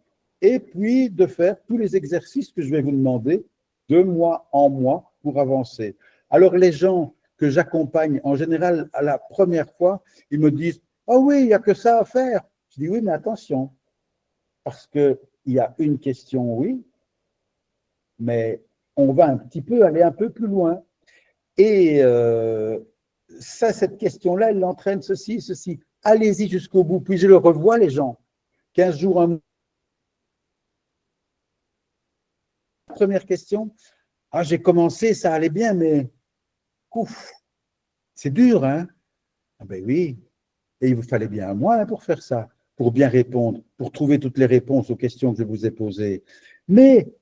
et puis de faire tous les exercices que je vais vous demander de mois en mois pour avancer. Alors, les gens que j'accompagne, en général, à la première fois, ils me disent « Ah oui, il n'y a que ça à faire ». Je dis « Oui, mais attention, parce qu'il y a une question, oui, mais on va un petit peu aller un peu plus loin. » Et ça, cette question-là, elle entraîne ceci. Allez-y jusqu'au bout. Puis je le revois, les gens. 15 jours, 1 mois. Première question. Ah, j'ai commencé, ça allait bien, mais ouf, c'est dur, hein? Ah ben oui. Et il vous fallait bien 1 mois pour faire ça, pour bien répondre, pour trouver toutes les réponses aux questions que je vous ai posées. Mais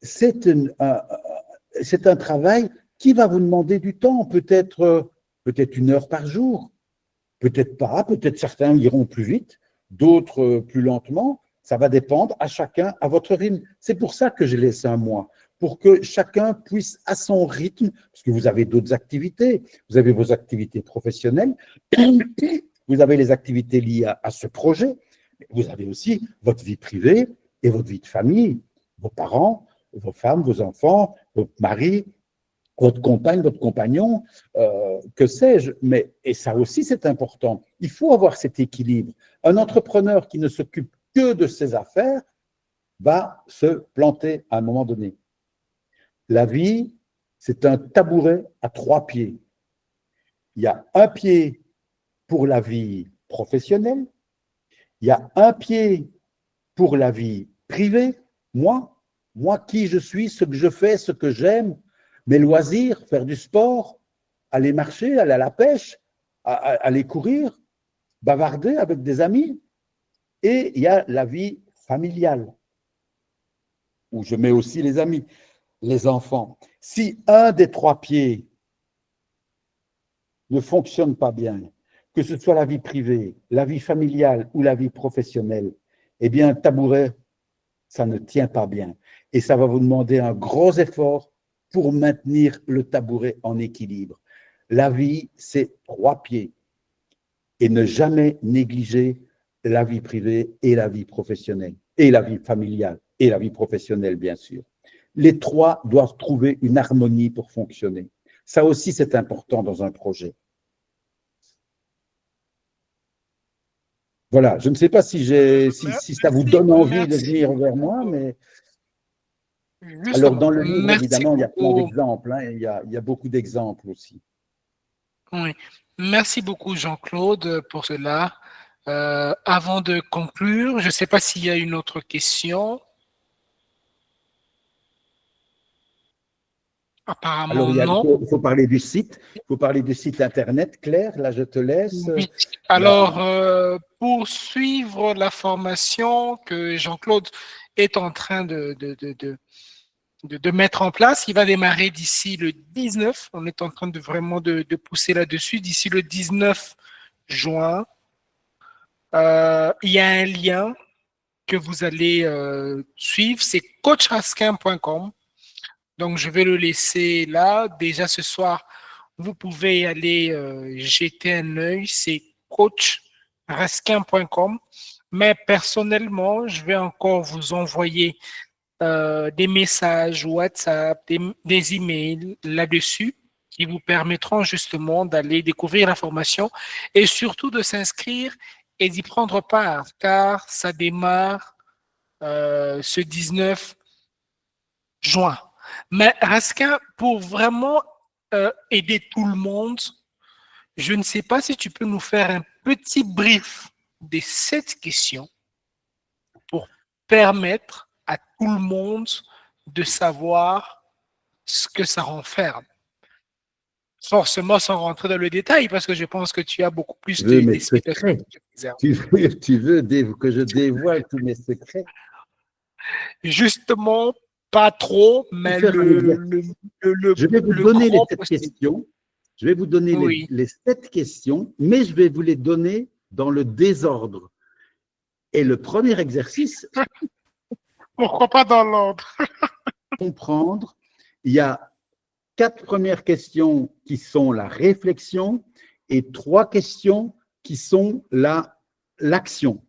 c'est un travail qui va vous demander du temps, peut-être 1 heure par jour, peut-être pas, peut-être certains iront plus vite, d'autres plus lentement, ça va dépendre à chacun, à votre rythme. C'est pour ça que j'ai laissé 1 mois, pour que chacun puisse à son rythme, parce que vous avez d'autres activités, vous avez vos activités professionnelles, vous avez les activités liées à ce projet, vous avez aussi votre vie privée et votre vie de famille, vos parents, vos femmes, vos enfants, votre mari, votre compagne, votre compagnon, que sais-je. Et ça aussi, c'est important. Il faut avoir cet équilibre. Un entrepreneur qui ne s'occupe que de ses affaires va se planter à un moment donné. La vie, c'est un tabouret à 3 pieds. Il y a 1 pied pour la vie professionnelle, il y a 1 pied pour la vie privée, moi qui je suis, ce que je fais, ce que j'aime, mes loisirs, faire du sport, aller marcher, aller à la pêche, aller courir, bavarder avec des amis. Et il y a la vie familiale, où je mets aussi les amis, les enfants. Si un des 3 pieds ne fonctionne pas bien, que ce soit la vie privée, la vie familiale ou la vie professionnelle, eh bien, un tabouret, ça ne tient pas bien. Et ça va vous demander un gros effort pour maintenir le tabouret en équilibre. La vie, c'est 3 pieds. Et ne jamais négliger la vie privée et la vie professionnelle, et la vie familiale, et la vie professionnelle, bien sûr. Les 3 doivent trouver une harmonie pour fonctionner. Ça aussi, c'est important dans un projet. Voilà, je ne sais pas si ça vous donne envie de venir vers moi, mais alors dans le livre, merci évidemment, il y a plein beaucoup. d'exemples, hein, il y a beaucoup d'exemples aussi. Oui. Merci beaucoup, Jean-Claude, pour cela. Avant de conclure, je ne sais pas s'il y a une autre question. Alors, Apparemment, non. il faut parler du site, il faut parler du site Internet. Claire, là, je te laisse. Oui. Alors, pour suivre la formation que Jean-Claude est en train de mettre en place, il va démarrer d'ici le 19. On est en train de vraiment de pousser là-dessus. D'ici le 19 juin, il y a un lien que vous allez suivre, c'est coachraskin.com. Donc, je vais le laisser là. Déjà ce soir, vous pouvez aller jeter un œil, c'est coachraskin.com. Mais personnellement, je vais encore vous envoyer des messages WhatsApp, des emails là-dessus qui vous permettront justement d'aller découvrir la formation et surtout de s'inscrire et d'y prendre part, car ça démarre ce 19 juin. Mais Raskin, pour vraiment aider tout le monde, je ne sais pas si tu peux nous faire un petit brief des 7 questions pour permettre à tout le monde de savoir ce que ça renferme. Forcément sans rentrer dans le détail, parce que je pense que tu as beaucoup plus Tu veux mes d'explications. secrets? Tu veux que je dévoile tous mes secrets? Justement, pas trop, mais Faire un exercice. Je vais vous donner les 7 questions. Je vais vous donner les 7 questions, mais je vais vous les donner dans le désordre. Et le premier exercice, pourquoi pas dans l'ordre? Comprendre, il y a 4 premières questions qui sont la réflexion et 3 questions qui sont l'action.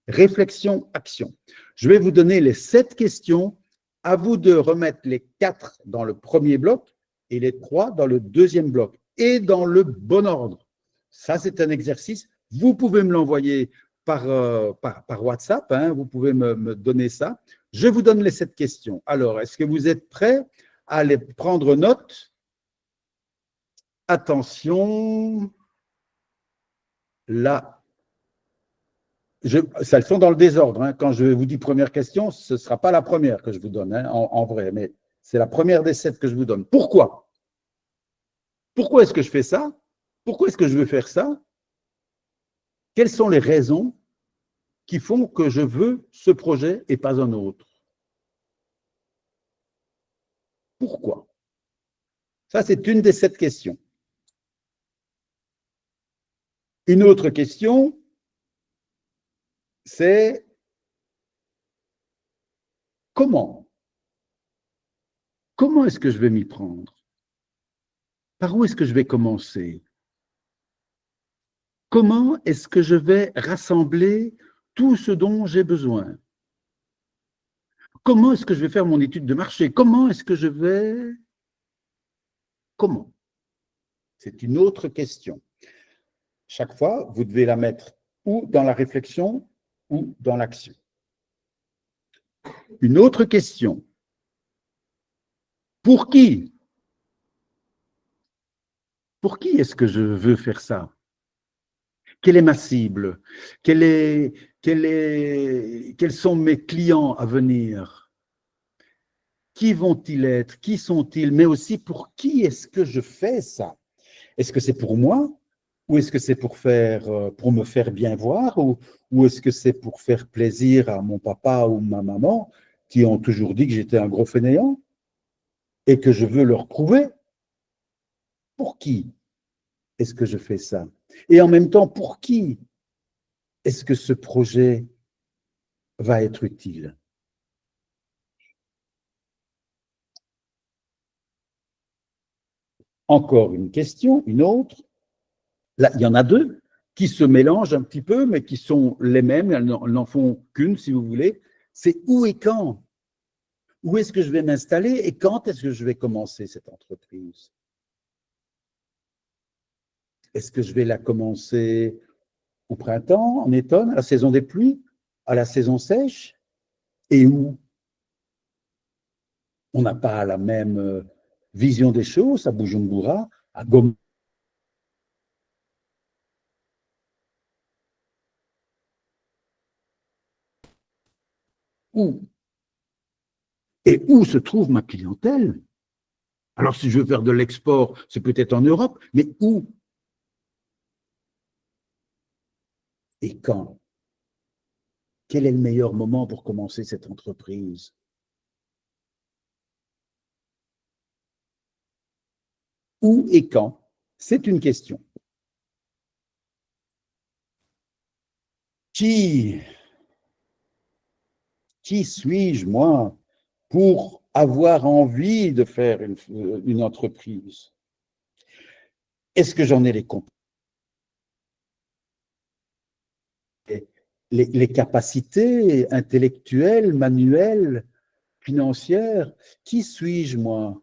Réflexion, action. Je vais vous donner les 7 questions. À vous de remettre les 4 dans le premier bloc et les 3 dans le deuxième bloc et dans le bon ordre. Ça, c'est un exercice. Vous pouvez me l'envoyer par WhatsApp. Hein, vous pouvez me donner ça. Je vous donne les 7 questions. Alors, est-ce que vous êtes prêts à aller prendre note? Attention. Là. Elles sont dans le désordre. Hein. Quand je vous dis première question, ce ne sera pas la première que je vous donne, hein, en vrai, mais c'est la première des 7 que je vous donne. Pourquoi? Pourquoi est-ce que je fais ça? Pourquoi est-ce que je veux faire ça? Quelles sont les raisons qui font que je veux ce projet et pas un autre? Pourquoi? Ça, c'est une des 7 questions. Une autre question, c'est comment? Comment est-ce que je vais m'y prendre? Par où est-ce que je vais commencer? Comment est-ce que je vais rassembler tout ce dont j'ai besoin? Comment est-ce que je vais faire mon étude de marché? Comment est-ce que je vais... Comment? C'est une autre question. Chaque fois, vous devez la mettre ou dans la réflexion ou dans l'action. Une autre question. Pour qui? Pour qui est-ce que je veux faire ça? Quelle est ma cible? Quels sont mes clients à venir? Qui vont-ils être? Qui sont-ils? Mais aussi, pour qui est-ce que je fais ça? Est-ce que c'est pour moi? Ou est-ce que c'est pour me faire bien voir? Ou est-ce que c'est pour faire plaisir à mon papa ou ma maman qui ont toujours dit que j'étais un gros fainéant et que je veux leur prouver? Pour qui est-ce que je fais ça? Et en même temps, pour qui est-ce que ce projet va être utile? Encore une question, une autre. Là, il y en a deux qui se mélangent un petit peu, mais qui sont les mêmes. Elles n'en font qu'une, si vous voulez. C'est où et quand? Où est-ce que je vais m'installer et quand est-ce que je vais commencer cette entreprise? Est-ce que je vais la commencer au printemps, en automne, à la saison des pluies, à la saison sèche? Et où? On n'a pas la même vision des choses à Bujumbura, à Goma. Où? Et où se trouve ma clientèle? Alors, si je veux faire de l'export, c'est peut-être en Europe, mais où? Et quand? Quel est le meilleur moment pour commencer cette entreprise? Où et quand? C'est une question. Qui suis-je, moi, pour avoir envie de faire une entreprise? Est-ce que j'en ai les compétences, les capacités intellectuelles, manuelles, financières? Qui suis-je, moi?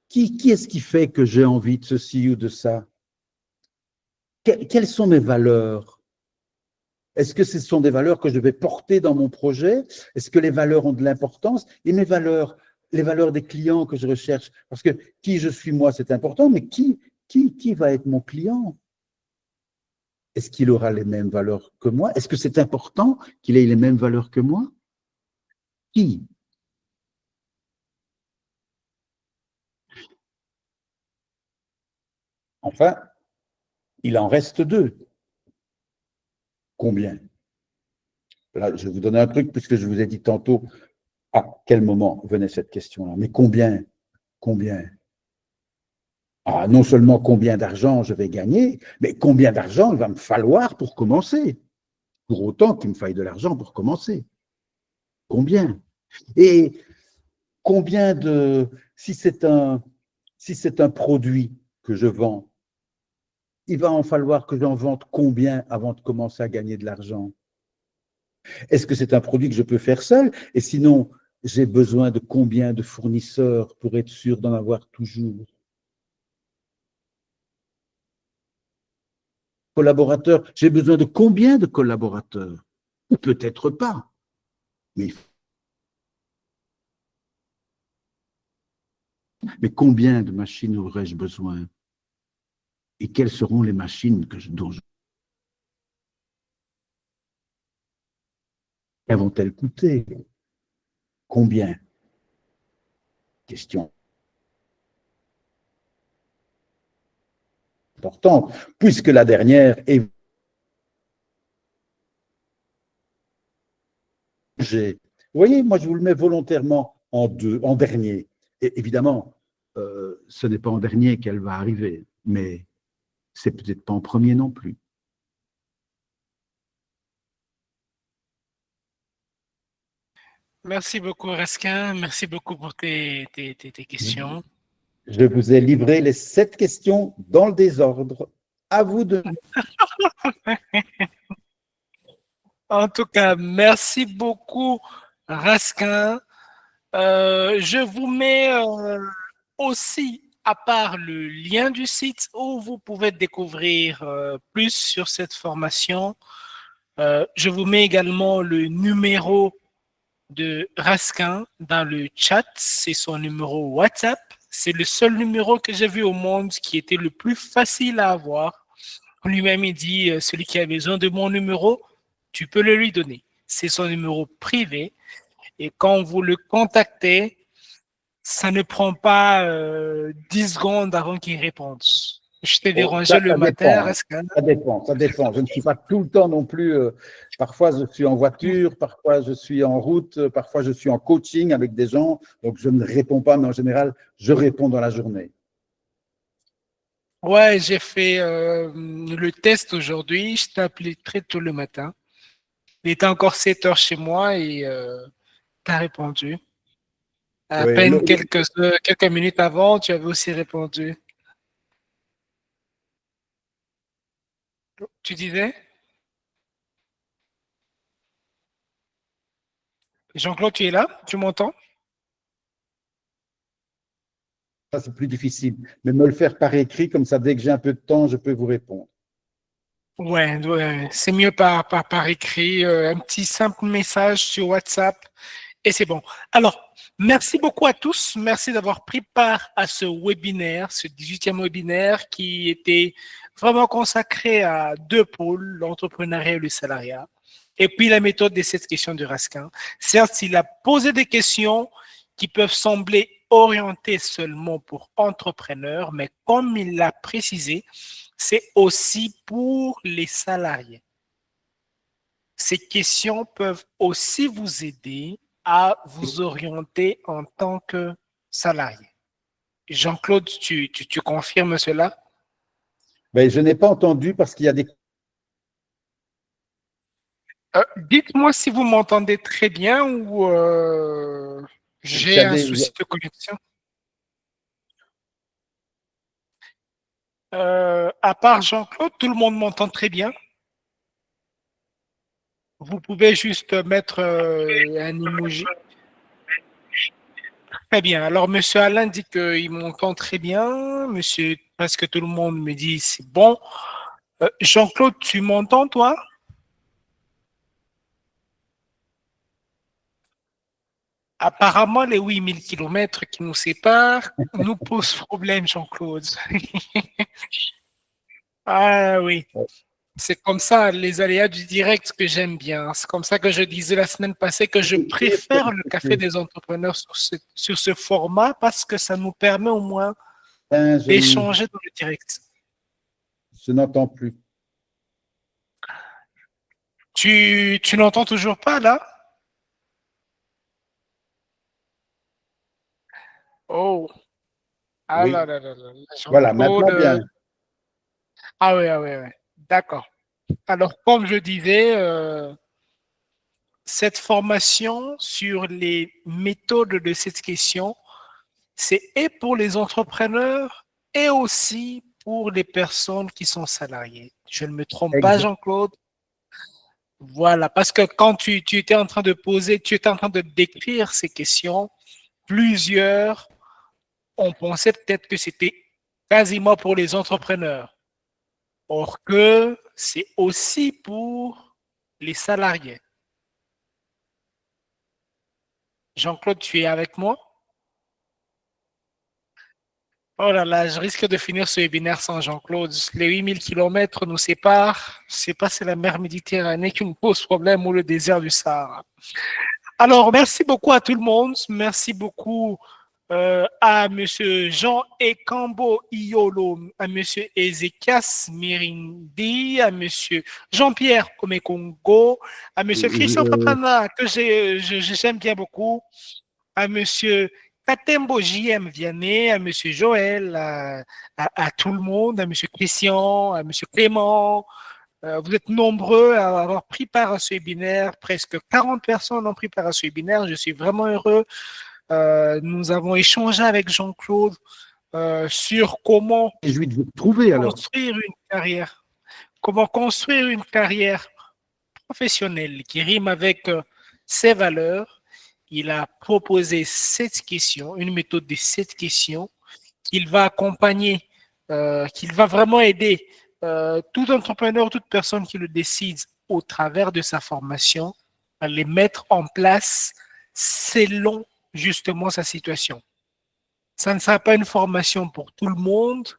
Qui est-ce qui fait que j'ai envie de ceci ou de ça? Quelles sont mes valeurs? Est-ce que ce sont des valeurs que je vais porter dans mon projet? Est-ce que les valeurs ont de l'importance? Et mes valeurs, les valeurs des clients que je recherche, parce que qui je suis moi, c'est important, mais qui va être mon client? Est-ce qu'il aura les mêmes valeurs que moi? Est-ce que c'est important qu'il ait les mêmes valeurs que moi? Qui? Enfin, il en reste deux. Combien? Là, je vais vous donner un truc, puisque je vous ai dit tantôt à quel moment venait cette question-là. Mais combien? Combien? Ah, non seulement combien d'argent je vais gagner, mais combien d'argent il va me falloir pour commencer. Pour autant qu'il me faille de l'argent pour commencer. Combien? Et combien de... Si c'est un produit que je vends, il va en falloir que j'en vende combien avant de commencer à gagner de l'argent? Est-ce que c'est un produit que je peux faire seul? Et sinon, j'ai besoin de combien de fournisseurs pour être sûr d'en avoir toujours? Collaborateurs, j'ai besoin de combien de collaborateurs? Ou peut-être pas. Mais combien de machines aurais-je besoin? Et quelles seront les machines dont vont-elles coûter? Combien? Question importante, puisque la dernière est... Vous voyez, moi je vous le mets volontairement en dernier. Et évidemment, ce n'est pas en dernier qu'elle va arriver, mais c'est peut-être pas en premier non plus. Merci beaucoup, Raskin. Merci beaucoup pour tes questions. Je vous ai livré les 7 questions dans le désordre. À vous de... En tout cas, merci beaucoup, Raskin. Je vous mets aussi à part le lien du site où vous pouvez découvrir plus sur cette formation. Je vous mets également le numéro de Raskin dans le chat. C'est son numéro WhatsApp. C'est le seul numéro que j'ai vu au monde qui était le plus facile à avoir. Lui-même, il dit, celui qui a besoin de mon numéro, tu peux le lui donner. C'est son numéro privé. Et quand vous le contactez, ça ne prend pas 10 secondes avant qu'il réponde. Je t'ai dérangé le matin, Raskin. Ça dépend. Je ne suis pas tout le temps non plus. Parfois, je suis en voiture, parfois, je suis en route, parfois, je suis en coaching avec des gens. Donc, je ne réponds pas, mais en général, je réponds dans la journée. Ouais, j'ai fait le test aujourd'hui. Je t'ai appelé très tôt le matin. Il était encore 7 heures chez moi et tu as répondu. À peine quelques minutes avant, tu avais aussi répondu. Tu disais? Jean-Claude, tu es là? Tu m'entends? Ça, c'est plus difficile. Mais me le faire par écrit, comme ça, dès que j'ai un peu de temps, je peux vous répondre. Ouais, ouais, c'est mieux par écrit, un petit simple message sur WhatsApp et c'est bon. Alors, merci beaucoup à tous. Merci d'avoir pris part à ce webinaire, ce 18e webinaire qui était vraiment consacré à deux pôles, l'entrepreneuriat et le salariat. Et puis la méthode des 7 questions de Raskin. Certes, il a posé des questions qui peuvent sembler orientées seulement pour entrepreneurs, mais comme il l'a précisé, c'est aussi pour les salariés. Ces questions peuvent aussi vous aider à vous orienter en tant que salarié. Jean-Claude, tu confirmes cela? Ben, je n'ai pas entendu parce qu'il y a des... Dites-moi si vous m'entendez très bien ou il y j'ai a un des- souci de connexion. À part Jean-Claude, tout le monde m'entend très bien. Vous pouvez juste mettre un emoji. Très bien. Alors, Monsieur Alain dit qu'il m'entend très bien. Monsieur, parce que tout le monde me dit c'est bon. Jean-Claude, tu m'entends, toi? Apparemment, les 8 000 kilomètres qui nous séparent nous posent problème, Jean-Claude. Ah oui, c'est comme ça, les aléas du direct que j'aime bien. C'est comme ça que je disais la semaine passée que je préfère le café des entrepreneurs sur ce format parce que ça nous permet au moins Ben, d'échanger dans le direct. je n'entends plus. Tu n'entends toujours pas là? Oh, ah là Oui. là là là, Voilà, maintenant Jean-Claude. bien. Ah oui, ouais. D'accord. Alors, comme je disais, cette formation sur les méthodes de cette question, c'est et pour les entrepreneurs et aussi pour les personnes qui sont salariées. Je ne me trompe pas, Exact. Jean-Claude? Voilà, parce que quand tu étais en train de poser, tu étais en train de décrire ces questions, plusieurs ont pensé peut-être que c'était quasiment pour les entrepreneurs. Or que c'est aussi pour les salariés. Jean-Claude, tu es avec moi? Oh là là, je risque de finir ce webinaire sans Jean-Claude. Les 8 000 kilomètres nous séparent. Je ne sais pas si c'est la mer Méditerranée qui nous pose problème ou le désert du Sahara. Alors, merci beaucoup à tout le monde. Merci beaucoup à M. Jean Ekambo Iolo, à M. Ezekias Mirindi, à M. Jean-Pierre Omekongo, à M. Christian Papana, que j'aime bien beaucoup, à M. Katembo JM Vianney, à M. Joël, à tout le monde, à M. Christian, à M. Clément. Vous êtes nombreux à avoir pris part à ce webinaire. Presque 40 personnes ont pris part à ce webinaire. Je suis vraiment heureux. Nous avons échangé avec Jean-Claude sur comment Et je vais vous trouver alors. construire une carrière. Comment construire une carrière professionnelle qui rime avec ses valeurs. Il a proposé 7 questions, une méthode de 7 questions qu'il va accompagner, qu'il va vraiment aider tout entrepreneur, toute personne qui le décide au travers de sa formation à les mettre en place selon justement sa situation. Ça ne sera pas une formation pour tout le monde,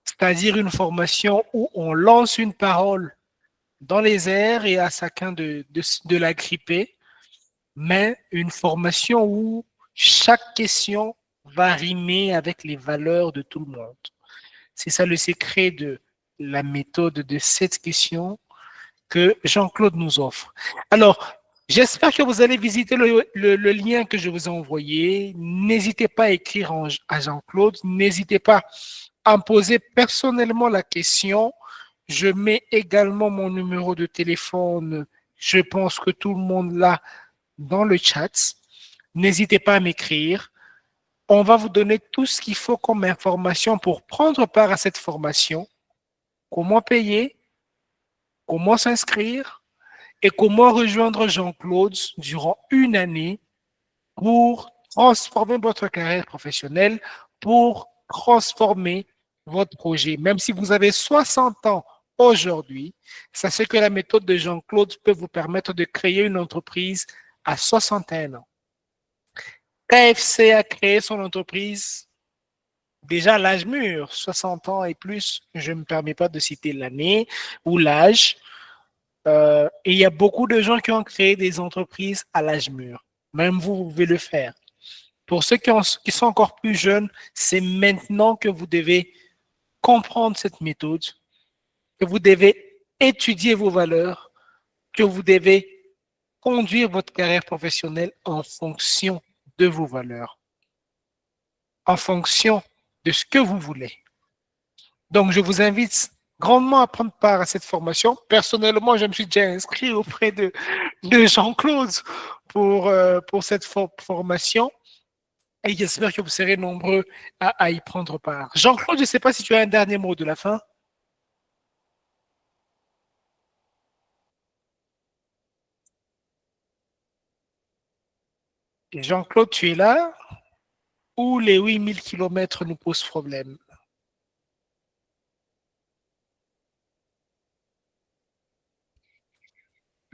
c'est-à-dire une formation où on lance une parole dans les airs et à chacun de la gripper, mais une formation où chaque question va rimer avec les valeurs de tout le monde. C'est ça le secret de la méthode de cette question que Jean-Claude nous offre. Alors, j'espère que vous allez visiter le lien que je vous ai envoyé. N'hésitez pas à écrire à Jean-Claude. N'hésitez pas à me poser personnellement la question. Je mets également mon numéro de téléphone. Je pense que tout le monde l'a dans le chat. N'hésitez pas à m'écrire. On va vous donner tout ce qu'il faut comme information pour prendre part à cette formation comment payer, comment s'inscrire et comment rejoindre Jean-Claude durant une année pour transformer votre carrière professionnelle, pour transformer votre projet. Même si vous avez 60 ans aujourd'hui, sachez que la méthode de Jean-Claude peut vous permettre de créer une entreprise à 61 ans. KFC a créé son entreprise déjà à l'âge mûr, 60 ans et plus. Je ne me permets pas de citer l'année ou l'âge. Et il y a beaucoup de gens qui ont créé des entreprises à l'âge mûr. Même vous, vous pouvez le faire. Pour ceux qui sont encore plus jeunes, c'est maintenant que vous devez comprendre cette méthode, que vous devez étudier vos valeurs, que vous devez conduire votre carrière professionnelle en fonction de vos valeurs, en fonction de ce que vous voulez. Donc, je vous invite grandement à prendre part à cette formation. Personnellement, je me suis déjà inscrit auprès de Jean-Claude pour cette formation. Et j'espère que vous serez nombreux à y prendre part. Jean-Claude, je ne sais pas si tu as un dernier mot de la fin. Jean-Claude, tu es là? Ou les 8000 km nous posent problème?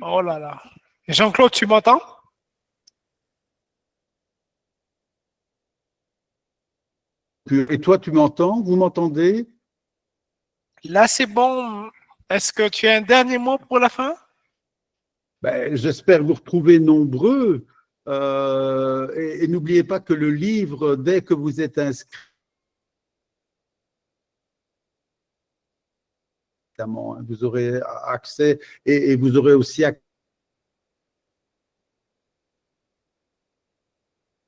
Oh là là. Jean-Claude, tu m'entends? Et toi, tu m'entends? Vous m'entendez? Là, c'est bon. Est-ce que tu as un dernier mot pour la fin? Ben, j'espère vous retrouver nombreux. Et n'oubliez pas que le livre, dès que vous êtes inscrit, vous aurez accès et vous aurez aussi accès à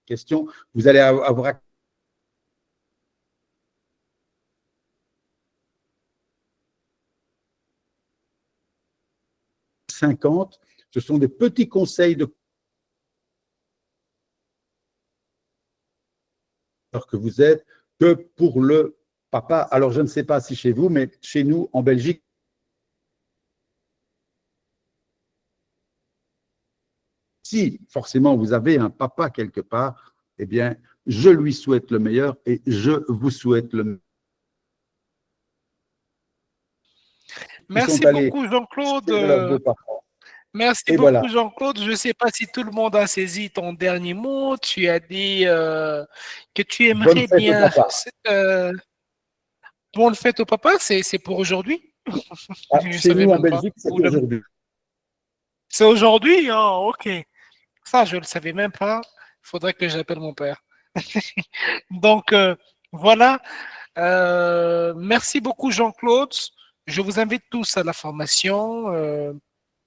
question. Vous allez avoir accès 50. Ce sont des petits conseils que vous êtes que pour le papa. Alors, je ne sais pas si chez vous, mais chez nous, en Belgique, si forcément vous avez un papa quelque part, eh bien, je lui souhaite le meilleur et je vous souhaite le meilleur. Merci beaucoup, Jean-Claude. Merci beaucoup, voilà. Jean-Claude. Je ne sais pas si tout le monde a saisi ton dernier mot. Tu as dit que tu aimerais bien. Bonne fête au papa, c'est pour aujourd'hui? Chez nous, en Belgique, c'est aujourd'hui. C'est aujourd'hui? Oh, ok. Ça, je ne le savais même pas. Il faudrait que j'appelle mon père. Donc, voilà. Merci beaucoup, Jean-Claude. Je vous invite tous à la formation.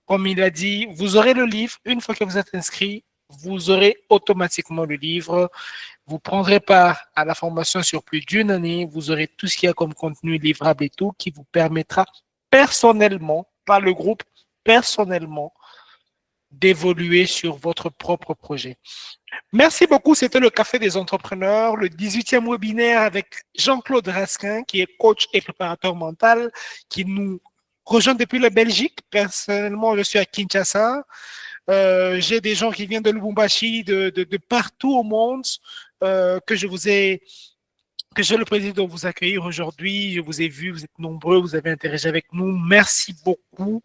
Comme il a dit, vous aurez le livre. Une fois que vous êtes inscrit, vous aurez automatiquement le livre. Vous prendrez part à la formation sur plus d'une année. Vous aurez tout ce qu'il y a comme contenu livrable et tout qui vous permettra personnellement, pas le groupe, personnellement, d'évoluer sur votre propre projet. Merci beaucoup. C'était le Café des entrepreneurs, le 18e webinaire avec Jean-Claude Raskin, qui est coach et préparateur mental, qui nous rejoint depuis la Belgique. Personnellement, je suis à Kinshasa. J'ai des gens qui viennent de Lubumbashi, de partout au monde, que j'ai le plaisir de vous accueillir aujourd'hui. Je vous ai vu, vous êtes nombreux, vous avez interagi avec nous. Merci beaucoup.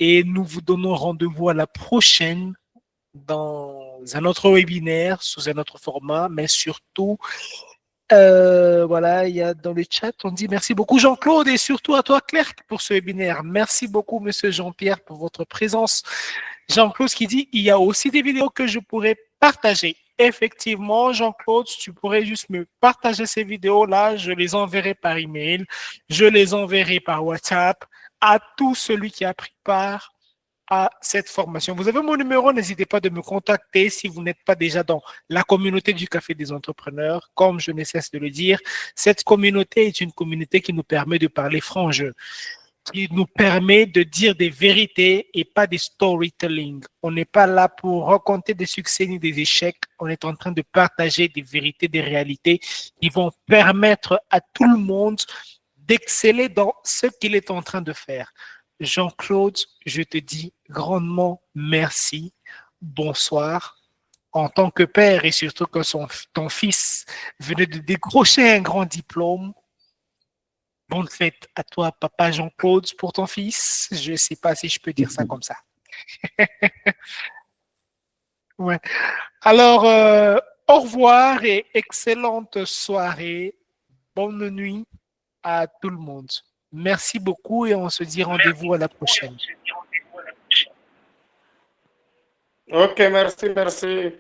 Et nous vous donnons rendez-vous à la prochaine dans un autre webinaire, sous un autre format, mais surtout, voilà, il y a dans le chat, on dit merci beaucoup Jean-Claude et surtout à toi Claire pour ce webinaire. Merci beaucoup Monsieur Jean-Pierre pour votre présence. Jean-Claude qui dit, il y a aussi des vidéos que je pourrais partager. Effectivement, Jean-Claude, tu pourrais juste me partager ces vidéos-là, je les enverrai par email, je les enverrai par WhatsApp à tout celui qui a pris part à cette formation. Vous avez mon numéro, n'hésitez pas de me contacter si vous n'êtes pas déjà dans la communauté du Café des entrepreneurs. Comme je ne cesse de le dire, cette communauté est une communauté qui nous permet de parler franc jeu, qui nous permet de dire des vérités et pas des storytelling. On n'est pas là pour raconter des succès ni des échecs. On est en train de partager des vérités, des réalités qui vont permettre à tout le monde d'exceller dans ce qu'il est en train de faire. Jean-Claude, je te dis grandement merci. Bonsoir. En tant que père et surtout que ton fils venait de décrocher un grand diplôme, bonne fête à toi, papa Jean-Claude, pour ton fils. Je ne sais pas si je peux dire ça comme ça. Ouais. Alors, au revoir et excellente soirée. Bonne nuit à tout le monde. Merci beaucoup et on se dit rendez-vous à la prochaine. Ok, merci, merci.